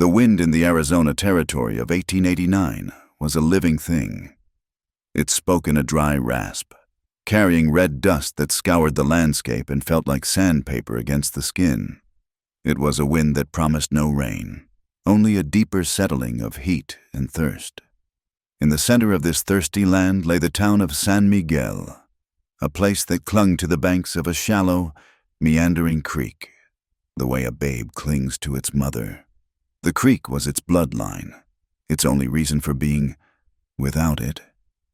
The wind in the Arizona Territory of 1889 was a living thing. It spoke in a dry rasp, carrying red dust that scoured the landscape and felt like sandpaper against the skin. It was a wind that promised no rain, only a deeper settling of heat and thirst. In the center of this thirsty land lay the town of San Miguel, a place that clung to the banks of a shallow, meandering creek, the way a babe clings to its mother. The creek was its bloodline, its only reason for being. Without it,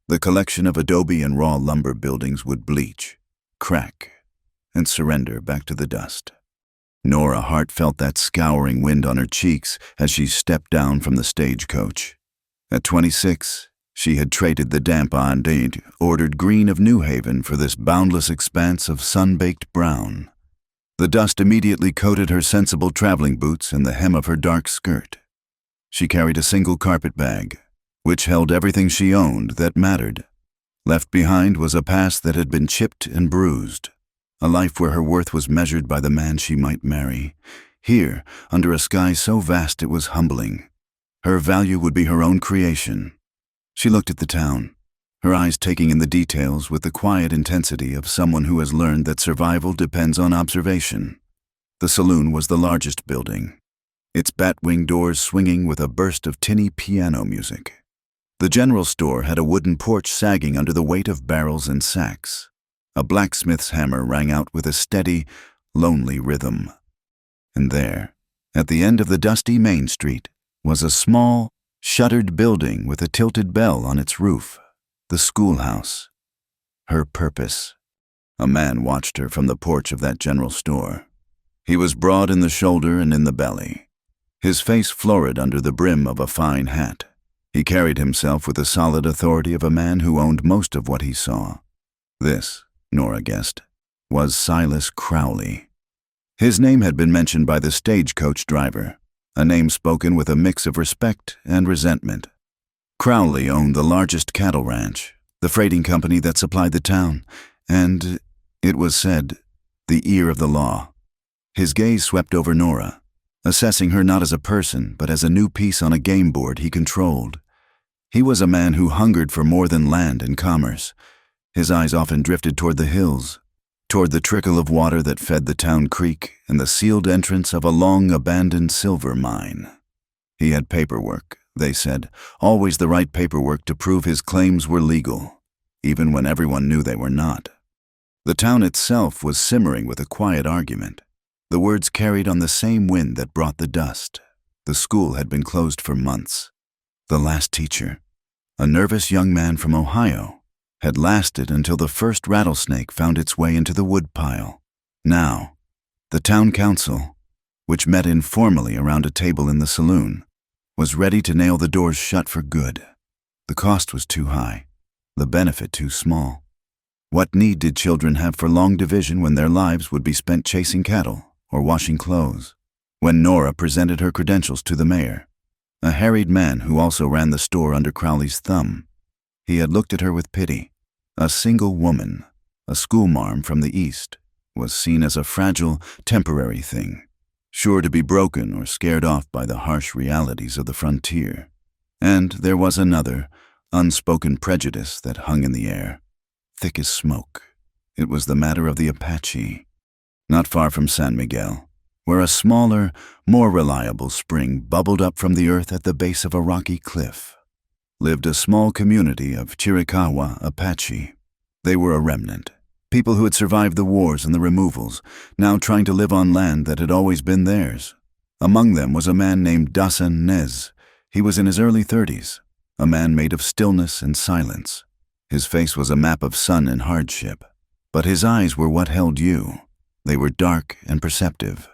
the collection of adobe and raw lumber buildings would bleach, crack, and surrender back to the dust. Nora Hart felt that scouring wind on her cheeks as she stepped down from the stagecoach. At 26, she had traded the damp indeed ordered green of New Haven for this boundless expanse of sun-baked brown. The dust immediately coated her sensible traveling boots and the hem of her dark skirt. She carried a single carpet bag, which held everything she owned that mattered. Left behind was a past that had been chipped and bruised, a life where her worth was measured by the man she might marry. Here, under a sky so vast it was humbling, her value would be her own creation. She looked at the town, her eyes taking in the details with the quiet intensity of someone who has learned that survival depends on observation. The saloon was the largest building, its bat-wing doors swinging with a burst of tinny piano music. The general store had a wooden porch sagging under the weight of barrels and sacks. A blacksmith's hammer rang out with a steady, lonely rhythm. And there, at the end of the dusty main street, was a small, shuttered building with a tilted bell on its roof. The schoolhouse. Her purpose. A man watched her from the porch of that general store. He was broad in the shoulder and in the belly, his face florid under the brim of a fine hat. He carried himself with the solid authority of a man who owned most of what he saw. This, Nora guessed, was Silas Crowley. His name had been mentioned by the stagecoach driver, a name spoken with a mix of respect and resentment. Crowley owned the largest cattle ranch, the freighting company that supplied the town, and, it was said, the ear of the law. His gaze swept over Nora, assessing her not as a person, but as a new piece on a game board he controlled. He was a man who hungered for more than land and commerce. His eyes often drifted toward the hills, toward the trickle of water that fed the town creek and the sealed entrance of a long-abandoned silver mine. He had paperwork, they said, always the right paperwork to prove his claims were legal, even when everyone knew they were not. The town itself was simmering with a quiet argument. The words carried on the same wind that brought the dust. The school had been closed for months. The last teacher, a nervous young man from Ohio, had lasted until the first rattlesnake found its way into the woodpile. Now, the town council, which met informally around a table in the saloon, was ready to nail the doors shut for good. The cost was too high, the benefit too small. What need did children have for long division when their lives would be spent chasing cattle or washing clothes? When Nora presented her credentials to the mayor, a harried man who also ran the store under Crowley's thumb, he had looked at her with pity. A single woman, a schoolmarm from the East, was seen as a fragile, temporary thing, sure to be broken or scared off by the harsh realities of the frontier. And there was another, unspoken prejudice that hung in the air, thick as smoke. It was the matter of the Apache. Not far from San Miguel, where a smaller, more reliable spring bubbled up from the earth at the base of a rocky cliff, lived a small community of Chiricahua Apache. They were a remnant, people who had survived the wars and the removals, now trying to live on land that had always been theirs. Among them was a man named Dasan Nez. He was in his early 30s, a man made of stillness and silence. His face was a map of sun and hardship, but his eyes were what held you. They were dark and perceptive,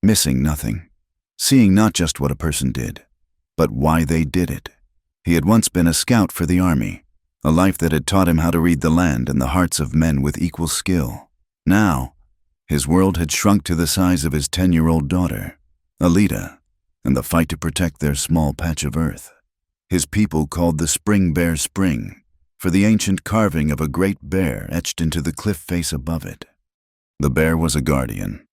missing nothing, seeing not just what a person did, but why they did it. He had once been a scout for the army, a life that had taught him how to read the land and the hearts of men with equal skill. Now, his world had shrunk to the size of his 10-year-old daughter, Alita, and the fight to protect their small patch of earth. His people called the Spring Bear Spring, for the ancient carving of a great bear etched into the cliff face above it. The bear was a guardian,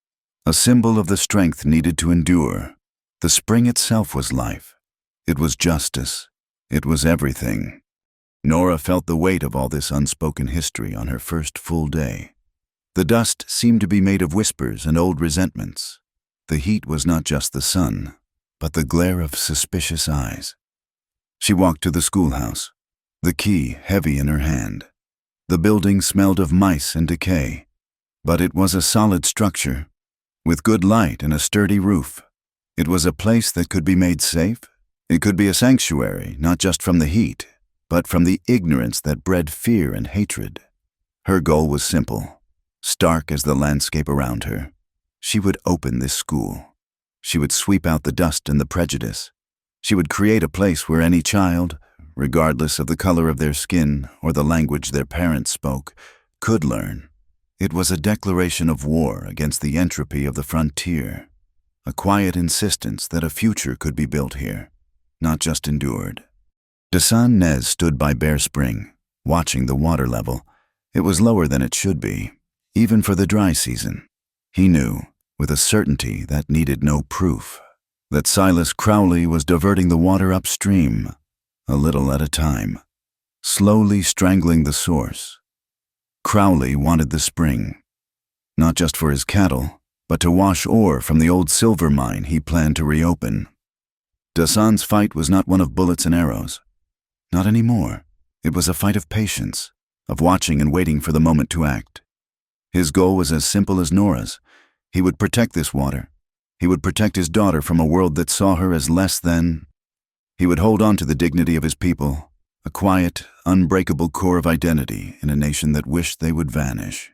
a symbol of the strength needed to endure, The spring itself was life. It was justice. It was everything. Nora felt the weight of all this unspoken history on her first full day. The dust seemed to be made of whispers and old resentments. The heat was not just the sun, but the glare of suspicious eyes. She walked to the schoolhouse, the key heavy in her hand. The building smelled of mice and decay, but it was a solid structure, with good light and a sturdy roof. It was a place that could be made safe. It could be a sanctuary, not just from the heat, but from the ignorance that bred fear and hatred. Her goal was simple, stark as the landscape around her. She would open this school. She would sweep out the dust and the prejudice. She would create a place where any child, regardless of the color of their skin or the language their parents spoke, could learn. It was a declaration of war against the entropy of the frontier, a quiet insistence that a future could be built here, not just endured. Dasan Nez stood by Bear Spring, watching the water level. It was lower than it should be, even for the dry season. He knew, with a certainty that needed no proof, that Silas Crowley was diverting the water upstream, a little at a time, slowly strangling the source. Crowley wanted the spring, not just for his cattle, but to wash ore from the old silver mine he planned to reopen. Dasan's fight was not one of bullets and arrows. Not anymore. It was a fight of patience, of watching and waiting for the moment to act. His goal was as simple as Nora's. He would protect this water. He would protect his daughter from a world that saw her as less than. He would hold on to the dignity of his people, a quiet, unbreakable core of identity in a nation that wished they would vanish.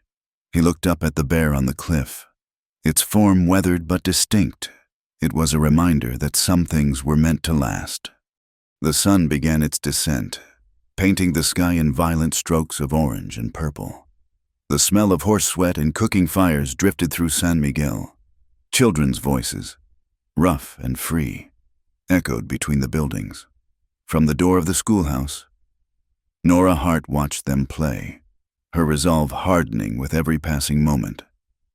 He looked up at the bear on the cliff. Its form weathered but distinct. It was a reminder that some things were meant to last. The sun began its descent, painting the sky in violent strokes of orange and purple. The smell of horse sweat and cooking fires drifted through San Miguel. Children's voices, rough and free, echoed between the buildings. From the door of the schoolhouse, Nora Hart watched them play, her resolve hardening with every passing moment.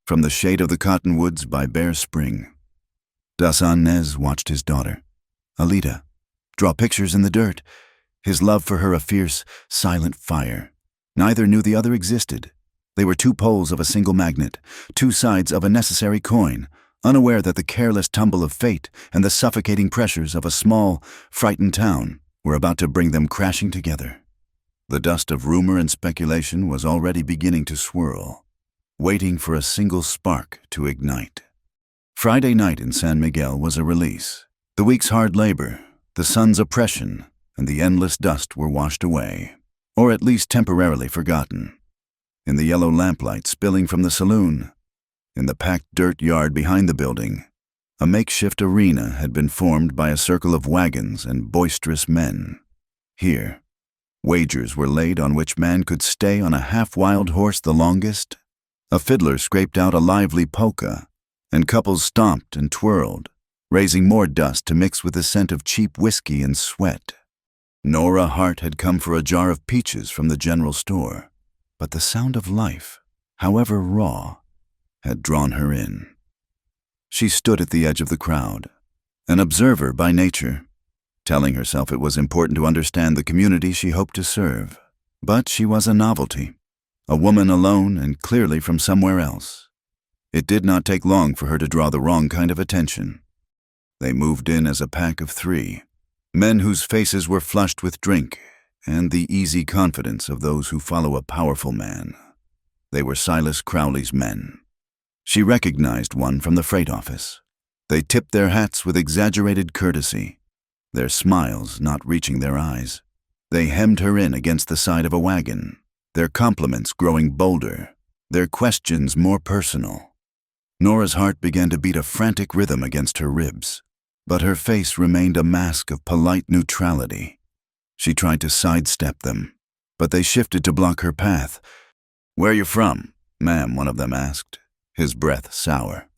From the shade of the cottonwoods by Bear Spring, Dasan Nez watched his daughter, Alita, draw pictures in the dirt, his love for her a fierce, silent fire. Neither knew the other existed. They were two poles of a single magnet, two sides of a necessary coin, unaware that the careless tumble of fate and the suffocating pressures of a small, frightened town were about to bring them crashing together. The dust of rumor and speculation was already beginning to swirl, waiting for a single spark to ignite. Friday night in San Miguel was a release. The week's hard labor, the sun's oppression, and the endless dust were washed away, or at least temporarily forgotten. In the yellow lamplight spilling from the saloon, in the packed dirt yard behind the building, a makeshift arena had been formed by a circle of wagons and boisterous men. Here, wagers were laid on which man could stay on a half-wild horse the longest. A fiddler scraped out a lively polka, and couples stomped and twirled, raising more dust to mix with the scent of cheap whiskey and sweat. Nora Hart had come for a jar of peaches from the general store, but the sound of life, however raw, had drawn her in. She stood at the edge of the crowd, an observer by nature, telling herself it was important to understand the community she hoped to serve. But she was a novelty, a woman alone and clearly from somewhere else. It did not take long for her to draw the wrong kind of attention. They moved in as a pack of three, men whose faces were flushed with drink and the easy confidence of those who follow a powerful man. They were Silas Crowley's men. She recognized one from the freight office. They tipped their hats with exaggerated courtesy, their smiles not reaching their eyes. They hemmed her in against the side of a wagon, their compliments growing bolder, their questions more personal. Nora's heart began to beat a frantic rhythm against her ribs, but her face remained a mask of polite neutrality. She tried to sidestep them, but they shifted to block her path. "Where you from, ma'am?" one of them asked, his breath sour.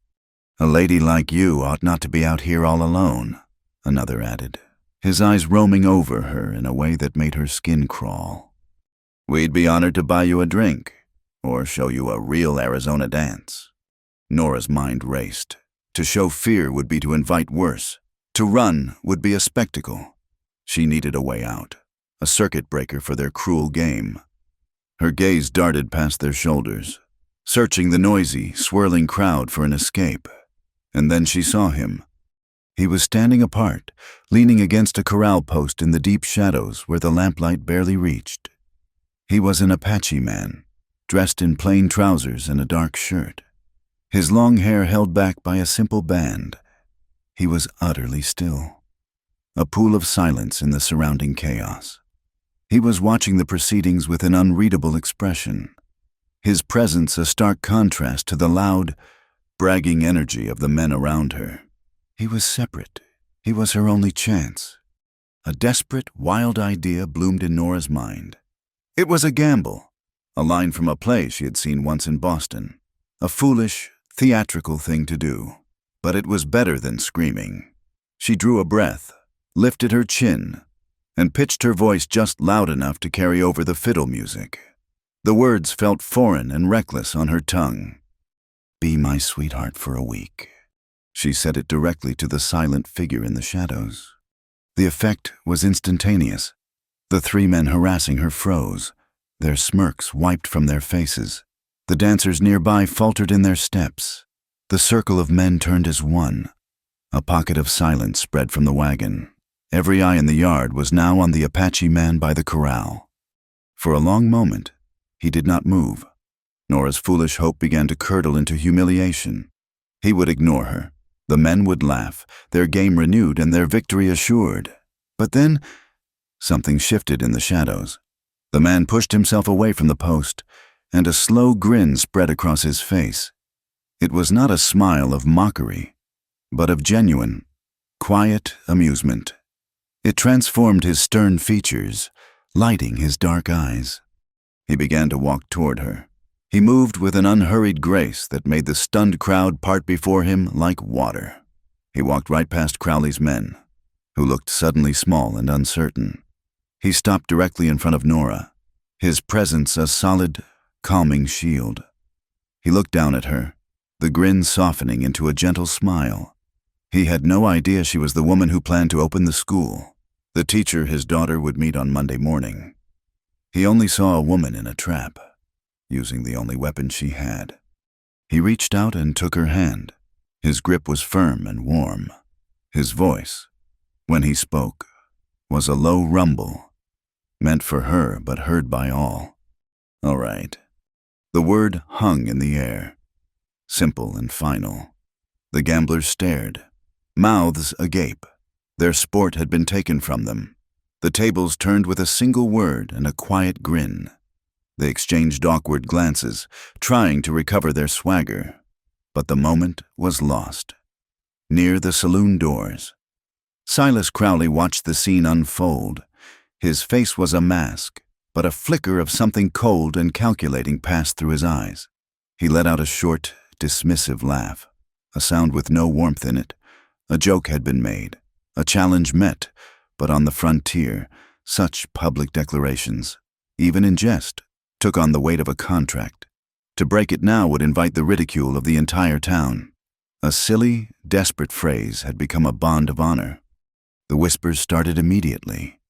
"A lady like you ought not to be out here all alone," another added, his eyes roaming over her in a way that made her skin crawl. "We'd be honored to buy you a drink, or show you a real Arizona dance." Nora's mind raced. To show fear would be to invite worse. To run would be a spectacle. She needed a way out, a circuit breaker for their cruel game. Her gaze darted past their shoulders, searching the noisy, swirling crowd for an escape. And then she saw him. He was standing apart, leaning against a corral post in the deep shadows where the lamplight barely reached. He was an Apache man, dressed in plain trousers and a dark shirt, his long hair held back by a simple band. He was utterly still, a pool of silence in the surrounding chaos. He was watching the proceedings with an unreadable expression, his presence a stark contrast to the loud, bragging energy of the men around her. He was separate. He was her only chance. A desperate, wild idea bloomed in Nora's mind. It was a gamble, a line from a play she had seen once in Boston. A foolish, theatrical thing to do, but it was better than screaming. She drew a breath, lifted her chin, and pitched her voice just loud enough to carry over the fiddle music. The words felt foreign and reckless on her tongue. "Be my sweetheart for a week." She said it directly to the silent figure in the shadows. The effect was instantaneous. The three men harassing her froze, their smirks wiped from their faces. The dancers nearby faltered in their steps. The circle of men turned as one. A pocket of silence spread from the wagon. Every eye in the yard was now on the Apache man by the corral. For a long moment, he did not move. Nora's foolish hope began to curdle into humiliation. He would ignore her. The men would laugh, their game renewed and their victory assured. But then, something shifted in the shadows. The man pushed himself away from the post, and a slow grin spread across his face. It was not a smile of mockery, but of genuine, quiet amusement. It transformed his stern features, lighting his dark eyes. He began to walk toward her. He moved with an unhurried grace that made the stunned crowd part before him like water. He walked right past Crowley's men, who looked suddenly small and uncertain. He stopped directly in front of Nora, his presence a solid, calming shield. He looked down at her, the grin softening into a gentle smile. He had no idea she was the woman who planned to open the school, the teacher his daughter would meet on Monday morning. He only saw a woman in a trap, using the only weapon she had. He reached out and took her hand. His grip was firm and warm. His voice, when he spoke, was a low rumble, meant for her but heard by all. "All right." The word hung in the air, simple and final. The gamblers stared, mouths agape. Their sport had been taken from them. The tables turned with a single word and a quiet grin. They exchanged awkward glances, trying to recover their swagger. But the moment was lost. Near the saloon doors, Silas Crowley watched the scene unfold. His face was a mask, but a flicker of something cold and calculating passed through his eyes. He let out a short, dismissive laugh, a sound with no warmth in it. A joke had been made, a challenge met, but on the frontier, such public declarations, even in jest, took on the weight of a contract. To break it now would invite the ridicule of the entire town. A silly, desperate phrase had become a bond of honor. The whispers started immediately,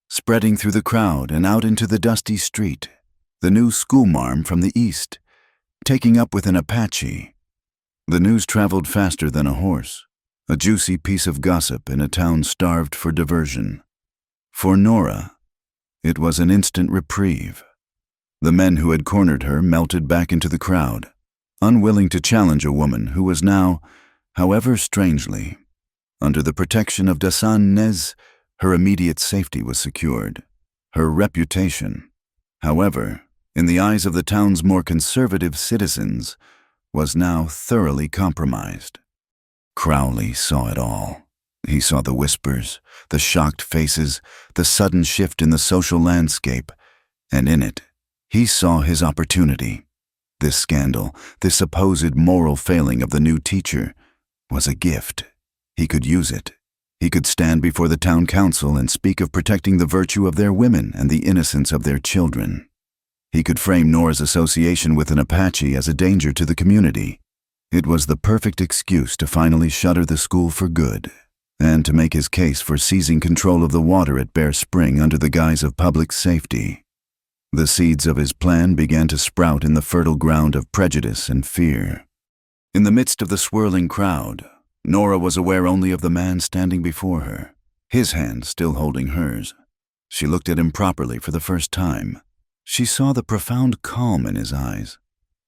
spreading through the crowd and out into the dusty street. The new schoolmarm from the east, taking up with an Apache. The news traveled faster than a horse, a juicy piece of gossip in a town starved for diversion. For Nora, it was an instant reprieve. The men who had cornered her melted back into the crowd, unwilling to challenge a woman who was now, however strangely, under the protection of Dasan Nez. Her immediate safety was secured. Her reputation, however, in the eyes of the town's more conservative citizens, was now thoroughly compromised. Crowley saw it all. He saw the whispers, the shocked faces, the sudden shift in the social landscape, and in it, he saw his opportunity. This scandal, this supposed moral failing of the new teacher, was a gift. He could use it. He could stand before the town council and speak of protecting the virtue of their women and the innocence of their children. He could frame Nora's association with an Apache as a danger to the community. It was the perfect excuse to finally shutter the school for good. and to make his case for seizing control of the water at Bear Spring under the guise of public safety. The seeds of his plan began to sprout in the fertile ground of prejudice and fear. In the midst of the swirling crowd, Nora was aware only of the man standing before her, his hand still holding hers. She looked at him properly for the first time. She saw the profound calm in his eyes,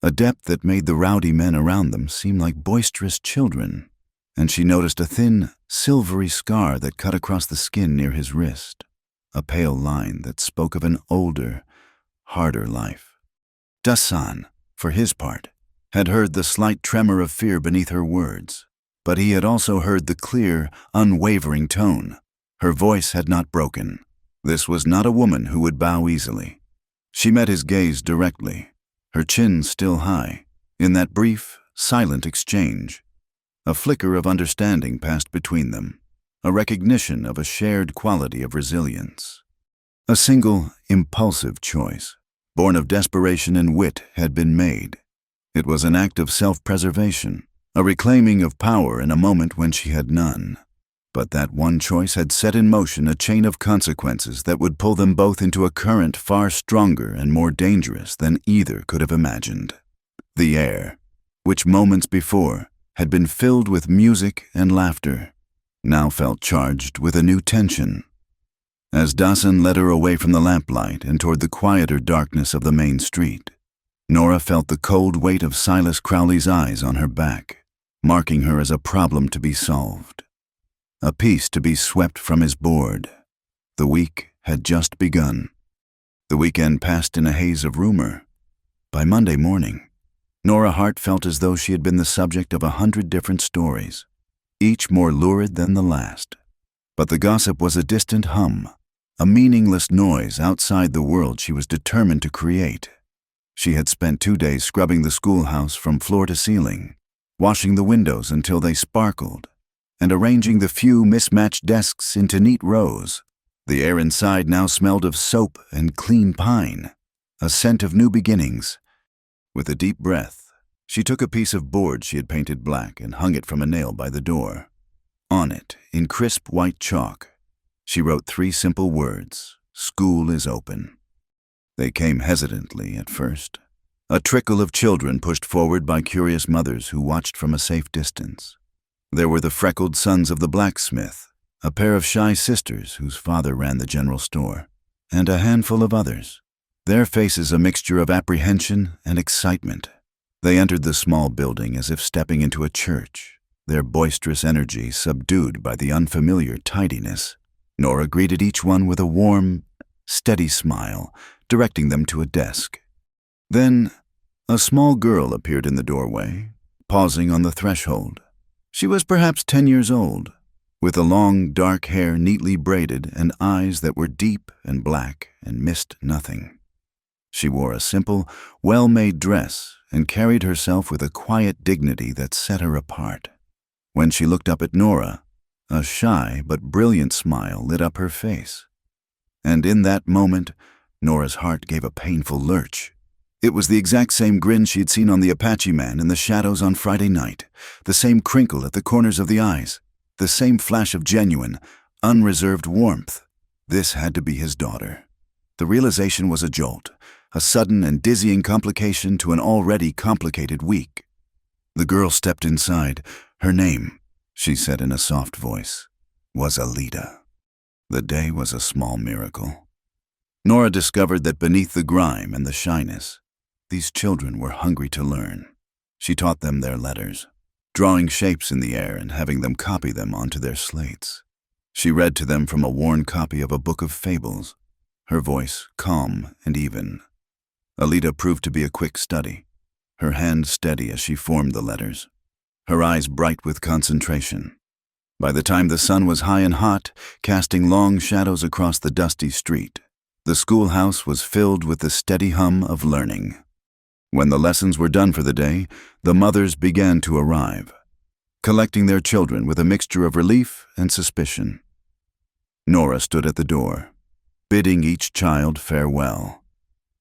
a depth that made the rowdy men around them seem like boisterous children, and she noticed a thin, silvery scar that cut across the skin near his wrist, a pale line that spoke of an older, harder life. Dasan, for his part, had heard the slight tremor of fear beneath her words, but he had also heard the clear, unwavering tone. Her voice had not broken. This was not a woman who would bow easily. She met his gaze directly, her chin still high. In that brief, silent exchange, a flicker of understanding passed between them, a recognition of a shared quality of resilience. A single, impulsive choice, born of desperation and wit, had been made. It was an act of self-preservation, a reclaiming of power in a moment when she had none. But that one choice had set in motion a chain of consequences that would pull them both into a current far stronger and more dangerous than either could have imagined. The air, which moments before had been filled with music and laughter, now felt charged with a new tension. As Dasan led her away from the lamplight and toward the quieter darkness of the main street, Nora felt the cold weight of Silas Crowley's eyes on her back, marking her as a problem to be solved, a piece to be swept from his board. The week had just begun. The weekend passed in a haze of rumor. By Monday morning, Nora Hart felt as though she had been the subject of 100 different stories, each more lurid than the last. But the gossip was a distant hum, a meaningless noise outside the world she was determined to create. She had spent 2 days scrubbing the schoolhouse from floor to ceiling, washing the windows until they sparkled, and arranging the few mismatched desks into neat rows. The air inside now smelled of soap and clean pine, a scent of new beginnings. With a deep breath, she took a piece of board she had painted black and hung it from a nail by the door. On it, in crisp white chalk, she wrote 3 simple words: "School is open." They came hesitantly at first, a trickle of children pushed forward by curious mothers who watched from a safe distance. There were the freckled sons of the blacksmith, a pair of shy sisters whose father ran the general store, and a handful of others, their faces a mixture of apprehension and excitement. They entered the small building as if stepping into a church, their boisterous energy subdued by the unfamiliar tidiness. Nora greeted each one with a warm, steady smile, directing them to a desk. Then, a small girl appeared in the doorway, pausing on the threshold. She was perhaps 10 years old, with the long, dark hair neatly braided and eyes that were deep and black and missed nothing. She wore a simple, well-made dress and carried herself with a quiet dignity that set her apart. When she looked up at Nora, a shy but brilliant smile lit up her face. And in that moment, Nora's heart gave a painful lurch. It was the exact same grin she'd seen on the Apache man in the shadows on Friday night, the same crinkle at the corners of the eyes, the same flash of genuine, unreserved warmth. This had to be his daughter. The realization was a jolt, a sudden and dizzying complication to an already complicated week. The girl stepped inside. Her name, she said in a soft voice, was Alida. The day was a small miracle. Nora discovered that beneath the grime and the shyness, these children were hungry to learn. She taught them their letters, drawing shapes in the air and having them copy them onto their slates. She read to them from a worn copy of a book of fables, her voice calm and even. Alida proved to be a quick study, her hand steady as she formed the letters, her eyes bright with concentration. By the time the sun was high and hot, casting long shadows across the dusty street, the schoolhouse was filled with the steady hum of learning. When the lessons were done for the day, the mothers began to arrive, collecting their children with a mixture of relief and suspicion. Nora stood at the door, bidding each child farewell,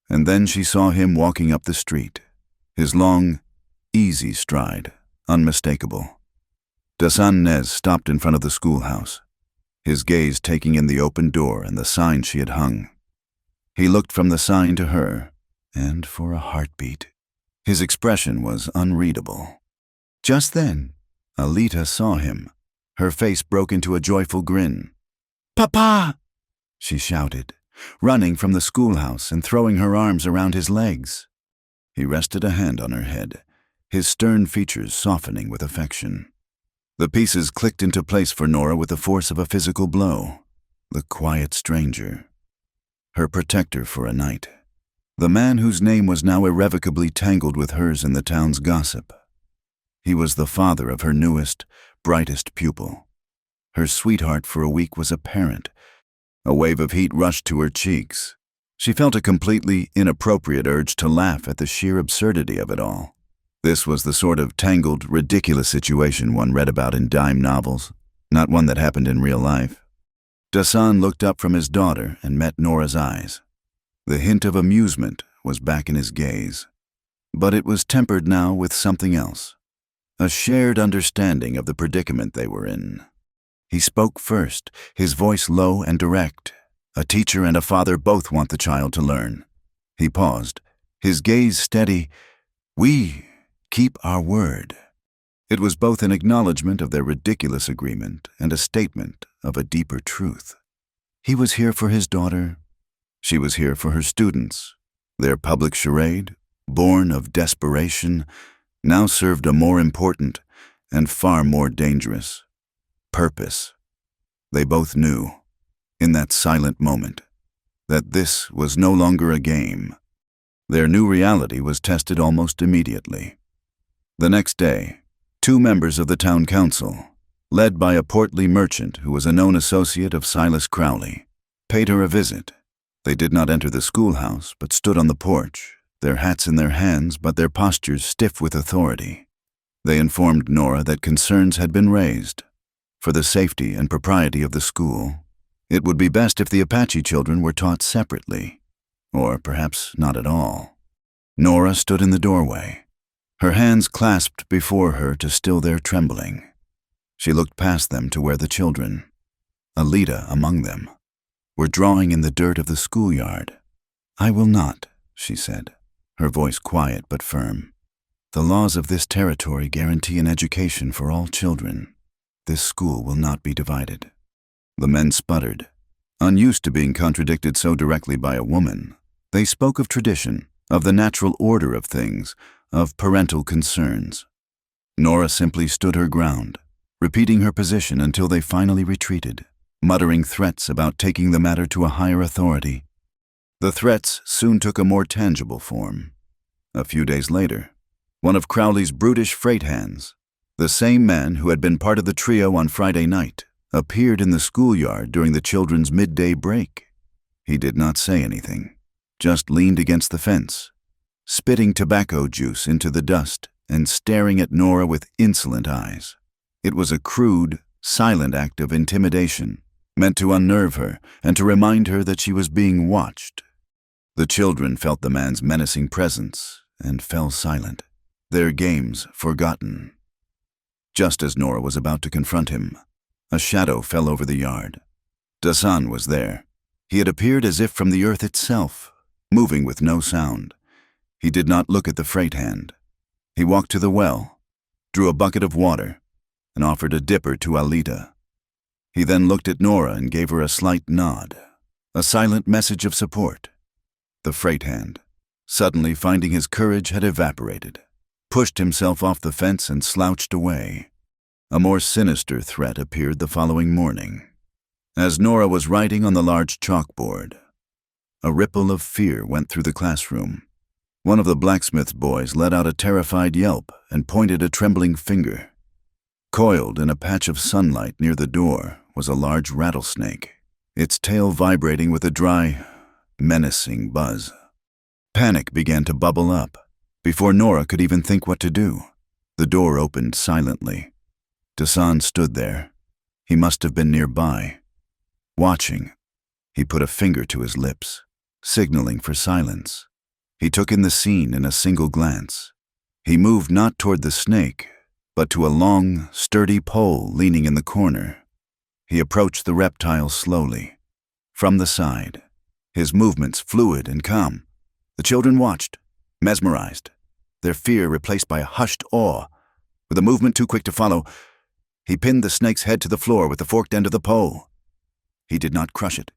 and then she saw him walking up the street, his long, easy stride unmistakable. Dasan Nez stopped in front of the schoolhouse, his gaze taking in the open door and the sign she had hung. He looked from the sign to her, and for a heartbeat, his expression was unreadable. Just then, Alita saw him. Her face broke into a joyful grin. "Papa!" she shouted, running from the schoolhouse and throwing her arms around his legs. He rested a hand on her head, his stern features softening with affection. The pieces clicked into place for Nora with the force of a physical blow. The quiet stranger. Her protector for a night. The man whose name was now irrevocably tangled with hers in the town's gossip. He was the father of her newest, brightest pupil. Her sweetheart for a week was a parent. A wave of heat rushed to her cheeks. She felt a completely inappropriate urge to laugh at the sheer absurdity of it all. This was the sort of tangled, ridiculous situation one read about in dime novels, not one that happened in real life. Dasan looked up from his daughter and met Nora's eyes. The hint of amusement was back in his gaze, but it was tempered now with something else, a shared understanding of the predicament they were in. He spoke first, his voice low and direct. A teacher and a father both want the child to learn. He paused, his gaze steady. "We keep our word." It was both an acknowledgement of their ridiculous agreement and a statement of a deeper truth. He was here for his daughter. She was here for her students. Their public charade, born of desperation, now served a more important and far more dangerous purpose. They both knew, in that silent moment, that this was no longer a game. Their new reality was tested almost immediately. The next day, 2 members of the town council, led by a portly merchant who was a known associate of Silas Crowley, paid her a visit. They did not enter the schoolhouse, but stood on the porch, their hats in their hands but their postures stiff with authority. They informed Nora that concerns had been raised. For the safety and propriety of the school, it would be best if the Apache children were taught separately, or perhaps not at all. Nora stood in the doorway, her hands clasped before her to still their trembling. She looked past them to where the children, Alita among them, were drawing in the dirt of the schoolyard. "I will not," she said, her voice quiet but firm. "The laws of this territory guarantee an education for all children. This school will not be divided." The men sputtered. Unused to being contradicted so directly by a woman, they spoke of tradition, of the natural order of things, of parental concerns. Nora simply stood her ground, repeating her position until they finally retreated, muttering threats about taking the matter to a higher authority. The threats soon took a more tangible form. A few days later, one of Crowley's brutish freight hands, the same man who had been part of the trio on Friday night, appeared in the schoolyard during the children's midday break. He did not say anything, just leaned against the fence, spitting tobacco juice into the dust and staring at Nora with insolent eyes. It was a crude, silent act of intimidation, meant to unnerve her and to remind her that she was being watched. The children felt the man's menacing presence and fell silent, their games forgotten. Just as Nora was about to confront him, a shadow fell over the yard. Dasan was there. He had appeared as if from the earth itself, moving with no sound. He did not look at the freight hand. He walked to the well, drew a bucket of water, and offered a dipper to Alita. He then looked at Nora and gave her a slight nod, a silent message of support. The freight hand, suddenly finding his courage had evaporated, pushed himself off the fence and slouched away. A more sinister threat appeared the following morning. As Nora was writing on the large chalkboard, a ripple of fear went through the classroom. One of the blacksmith's boys let out a terrified yelp and pointed a trembling finger. Coiled in a patch of sunlight near the door was a large rattlesnake, its tail vibrating with a dry, menacing buzz. Panic began to bubble up. Before Nora could even think what to do, the door opened silently. Dasan stood there. He must have been nearby. Watching, he put a finger to his lips, signaling for silence. He took in the scene in a single glance. He moved not toward the snake, but to a long, sturdy pole leaning in the corner. He approached the reptile slowly, from the side, his movements fluid and calm. The children watched, mesmerized, their fear replaced by a hushed awe. With a movement too quick to follow, he pinned the snake's head to the floor with the forked end of the pole. He did not crush it.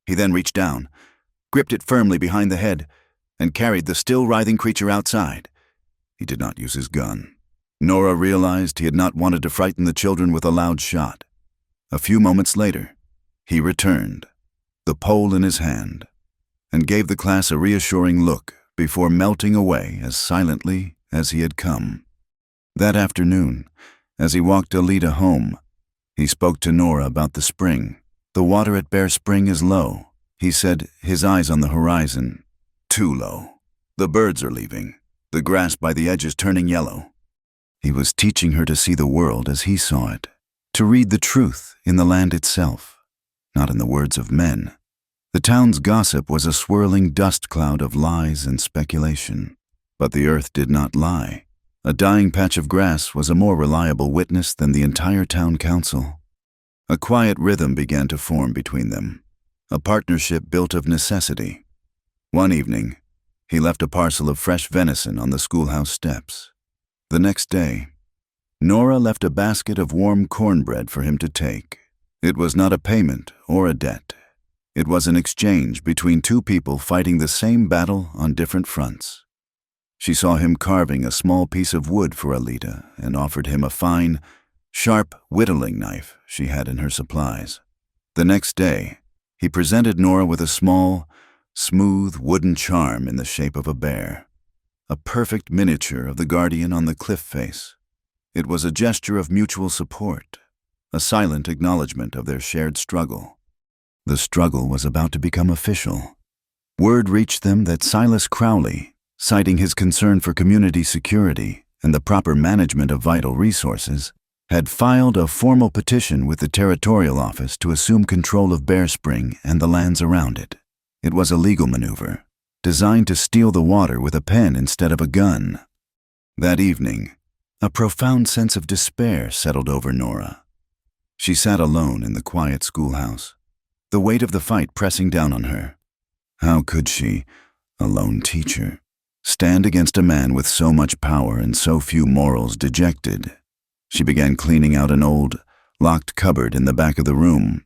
He then reached down, gripped it firmly behind the head, and carried the still writhing creature outside. He did not use his gun. Nora realized he had not wanted to frighten the children with a loud shot. A few moments later, he returned, the pole in his hand, and gave the class a reassuring look before melting away as silently as he had come. That afternoon, as he walked Alita home, he spoke to Nora about the spring. The water at Bear Spring is low, he said, his eyes on the horizon. Too low. The birds are leaving, the grass by the edges turning yellow. He was teaching her to see the world as he saw it, to read the truth in the land itself, not in the words of men. The town's gossip was a swirling dust cloud of lies and speculation. But the earth did not lie. A dying patch of grass was a more reliable witness than the entire town council. A quiet rhythm began to form between them, a partnership built of necessity. One evening, he left a parcel of fresh venison on the schoolhouse steps. The next day, Nora left a basket of warm cornbread for him to take. It was not a payment or a debt. It was an exchange between two people fighting the same battle on different fronts. She saw him carving a small piece of wood for Alita and offered him a fine, sharp whittling knife she had in her supplies. The next day, he presented Nora with a small, smooth wooden charm in the shape of a bear, a perfect miniature of the guardian on the cliff face. It was a gesture of mutual support, a silent acknowledgement of their shared struggle. The struggle was about to become official. Word reached them that Silas Crowley, citing his concern for community security and the proper management of vital resources, had filed a formal petition with the territorial office to assume control of Bear Spring and the lands around it. It was a legal maneuver, designed to steal the water with a pen instead of a gun. That evening, a profound sense of despair settled over Nora. She sat alone in the quiet schoolhouse, the weight of the fight pressing down on her. How could she, a lone teacher, stand against a man with so much power and so few morals? Dejected, she began cleaning out an old, locked cupboard in the back of the room,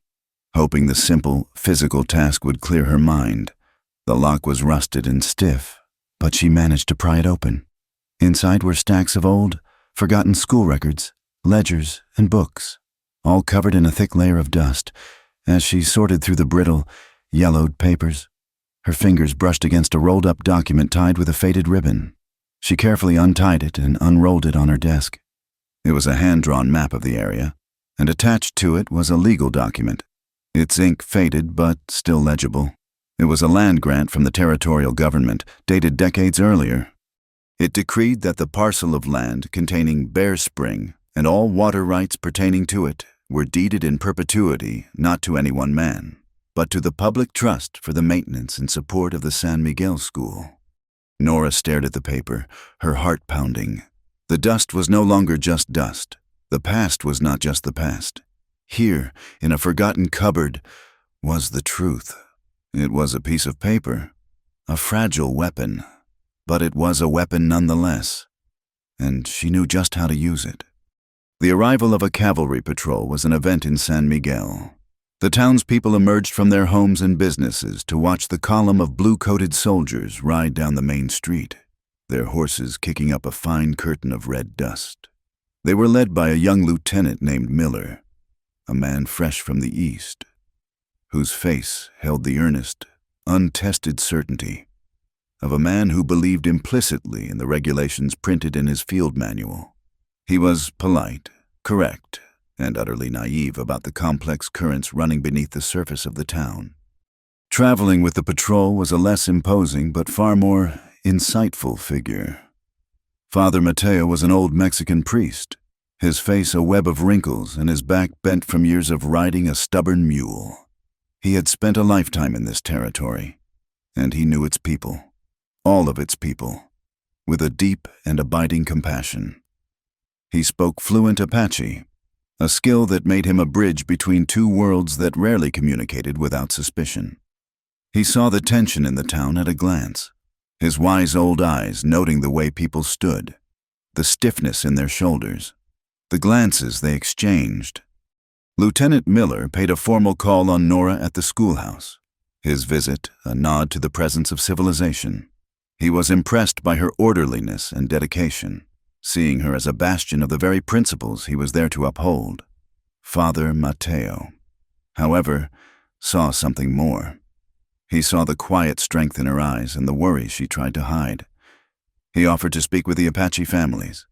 hoping the simple, physical task would clear her mind. The lock was rusted and stiff, but she managed to pry it open. Inside were stacks of old, forgotten school records, ledgers, and books, all covered in a thick layer of dust. As she sorted through the brittle, yellowed papers, her fingers brushed against a rolled-up document tied with a faded ribbon. She carefully untied it and unrolled it on her desk. It was a hand-drawn map of the area, and attached to it was a legal document, its ink faded but still legible. It was a land grant from the territorial government, dated decades earlier. It decreed that the parcel of land containing Bear Spring and all water rights pertaining to it were deeded in perpetuity not to any one man, but to the public trust for the maintenance and support of the San Miguel School. Nora stared at the paper, her heart pounding. The dust was no longer just dust. The past was not just the past. Here, in a forgotten cupboard, was the truth. It was a piece of paper, a fragile weapon, but it was a weapon nonetheless, and she knew just how to use it. The arrival of a cavalry patrol was an event in San Miguel. The townspeople emerged from their homes and businesses to watch the column of blue-coated soldiers ride down the main street, their horses kicking up a fine curtain of red dust. They were led by a young lieutenant named Miller, a man fresh from the east, whose face held the earnest, untested certainty of a man who believed implicitly in the regulations printed in his field manual. He was polite, correct, and utterly naive about the complex currents running beneath the surface of the town. Traveling with the patrol was a less imposing but far more insightful figure. Father Mateo was an old Mexican priest, his face a web of wrinkles and his back bent from years of riding a stubborn mule. He had spent a lifetime in this territory, and he knew its people, all of its people, with a deep and abiding compassion. He spoke fluent Apache, a skill that made him a bridge between two worlds that rarely communicated without suspicion. He saw the tension in the town at a glance, his wise old eyes noting the way people stood, the stiffness in their shoulders, the glances they exchanged. Lieutenant Miller paid a formal call on Nora at the schoolhouse, his visit a nod to the presence of civilization. He was impressed by her orderliness and dedication, seeing her as a bastion of the very principles he was there to uphold. Father Mateo, however, saw something more. He saw the quiet strength in her eyes and the worry she tried to hide. He offered to speak with the Apache families,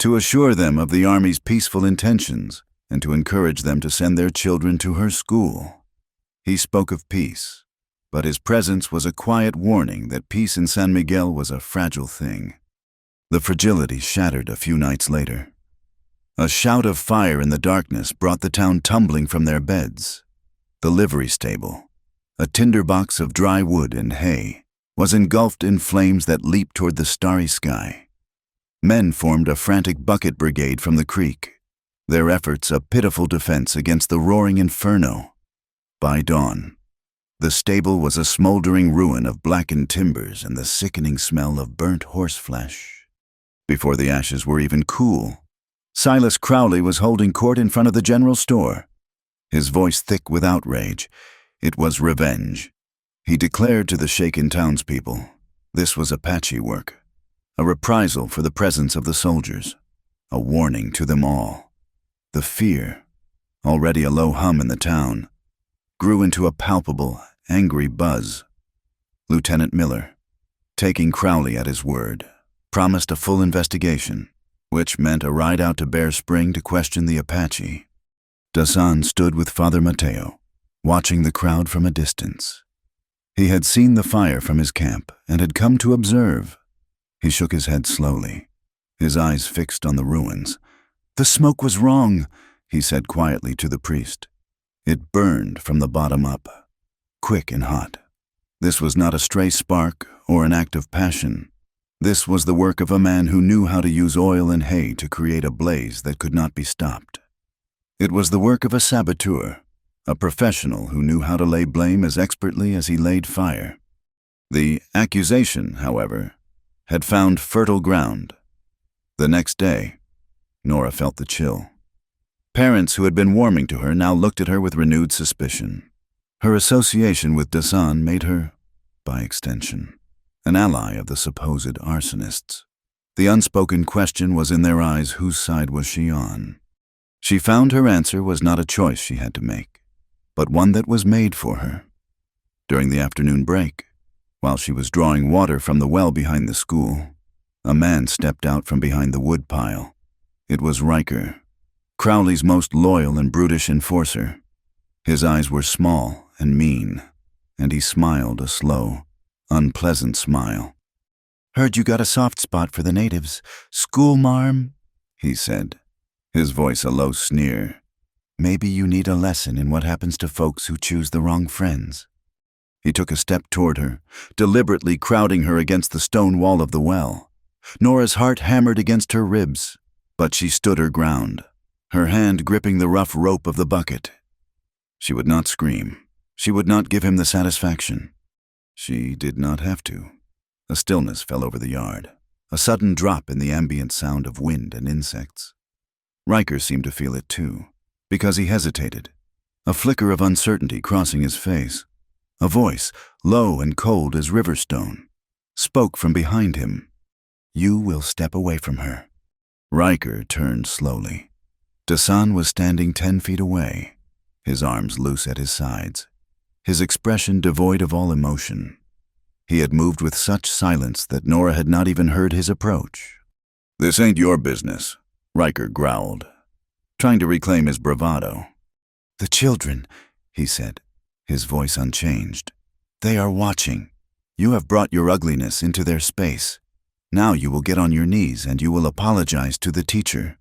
to assure them of the Army's peaceful intentions and to encourage them to send their children to her school. He spoke of peace, but his presence was a quiet warning that peace in San Miguel was a fragile thing. The fragility shattered a few nights later. A shout of fire in the darkness brought the town tumbling from their beds. The livery stable, a tinderbox of dry wood and hay, was engulfed in flames that leaped toward the starry sky. Men formed a frantic bucket brigade from the creek, their efforts a pitiful defense against the roaring inferno. By dawn, the stable was a smoldering ruin of blackened timbers and the sickening smell of burnt horseflesh. Before the ashes were even cool, Silas Crowley was holding court in front of the general store, his voice thick with outrage. It was revenge. He declared to the shaken townspeople, this was Apache work, a reprisal for the presence of the soldiers, a warning to them all. The fear, already a low hum in the town, grew into a palpable, angry buzz. Lieutenant Miller, taking Crowley at his word, promised a full investigation, which meant a ride out to Bear Spring to question the Apache. Dasan stood with Father Mateo, watching the crowd from a distance. He had seen the fire from his camp and had come to observe. He shook his head slowly, his eyes fixed on the ruins. "The smoke was wrong," he said quietly to the priest. It burned from the bottom up, quick and hot. This was not a stray spark or an act of passion. This was the work of a man who knew how to use oil and hay to create a blaze that could not be stopped. It was the work of a saboteur, a professional who knew how to lay blame as expertly as he laid fire. The accusation, however, had found fertile ground. The next day, Nora felt the chill. Parents who had been warming to her now looked at her with renewed suspicion. Her association with Dasan made her, by extension, an ally of the supposed arsonists. The unspoken question was in their eyes, whose side was she on? She found her answer was not a choice she had to make, but one that was made for her. During the afternoon break, while she was drawing water from the well behind the school, a man stepped out from behind the wood pile. It was Riker, Crowley's most loyal and brutish enforcer. His eyes were small and mean, and he smiled a slow, unpleasant smile. "Heard you got a soft spot for the natives. School marm," he said, his voice a low sneer. "Maybe you need a lesson in what happens to folks who choose the wrong friends." He took a step toward her, deliberately crowding her against the stone wall of the well. Nora's heart hammered against her ribs, but she stood her ground, her hand gripping the rough rope of the bucket. She would not scream. She would not give him the satisfaction. She did not have to. A stillness fell over the yard, a sudden drop in the ambient sound of wind and insects. Riker seemed to feel it too, because he hesitated, a flicker of uncertainty crossing his face. A voice, low and cold as riverstone, spoke from behind him. "You will step away from her." Riker turned slowly. Dasan was standing 10 feet away, his arms loose at his sides, his expression devoid of all emotion. He had moved with such silence that Nora had not even heard his approach. "This ain't your business," Riker growled, trying to reclaim his bravado. "The children," he said, his voice unchanged. "They are watching. You have brought your ugliness into their space. Now you will get on your knees and you will apologize to the teacher."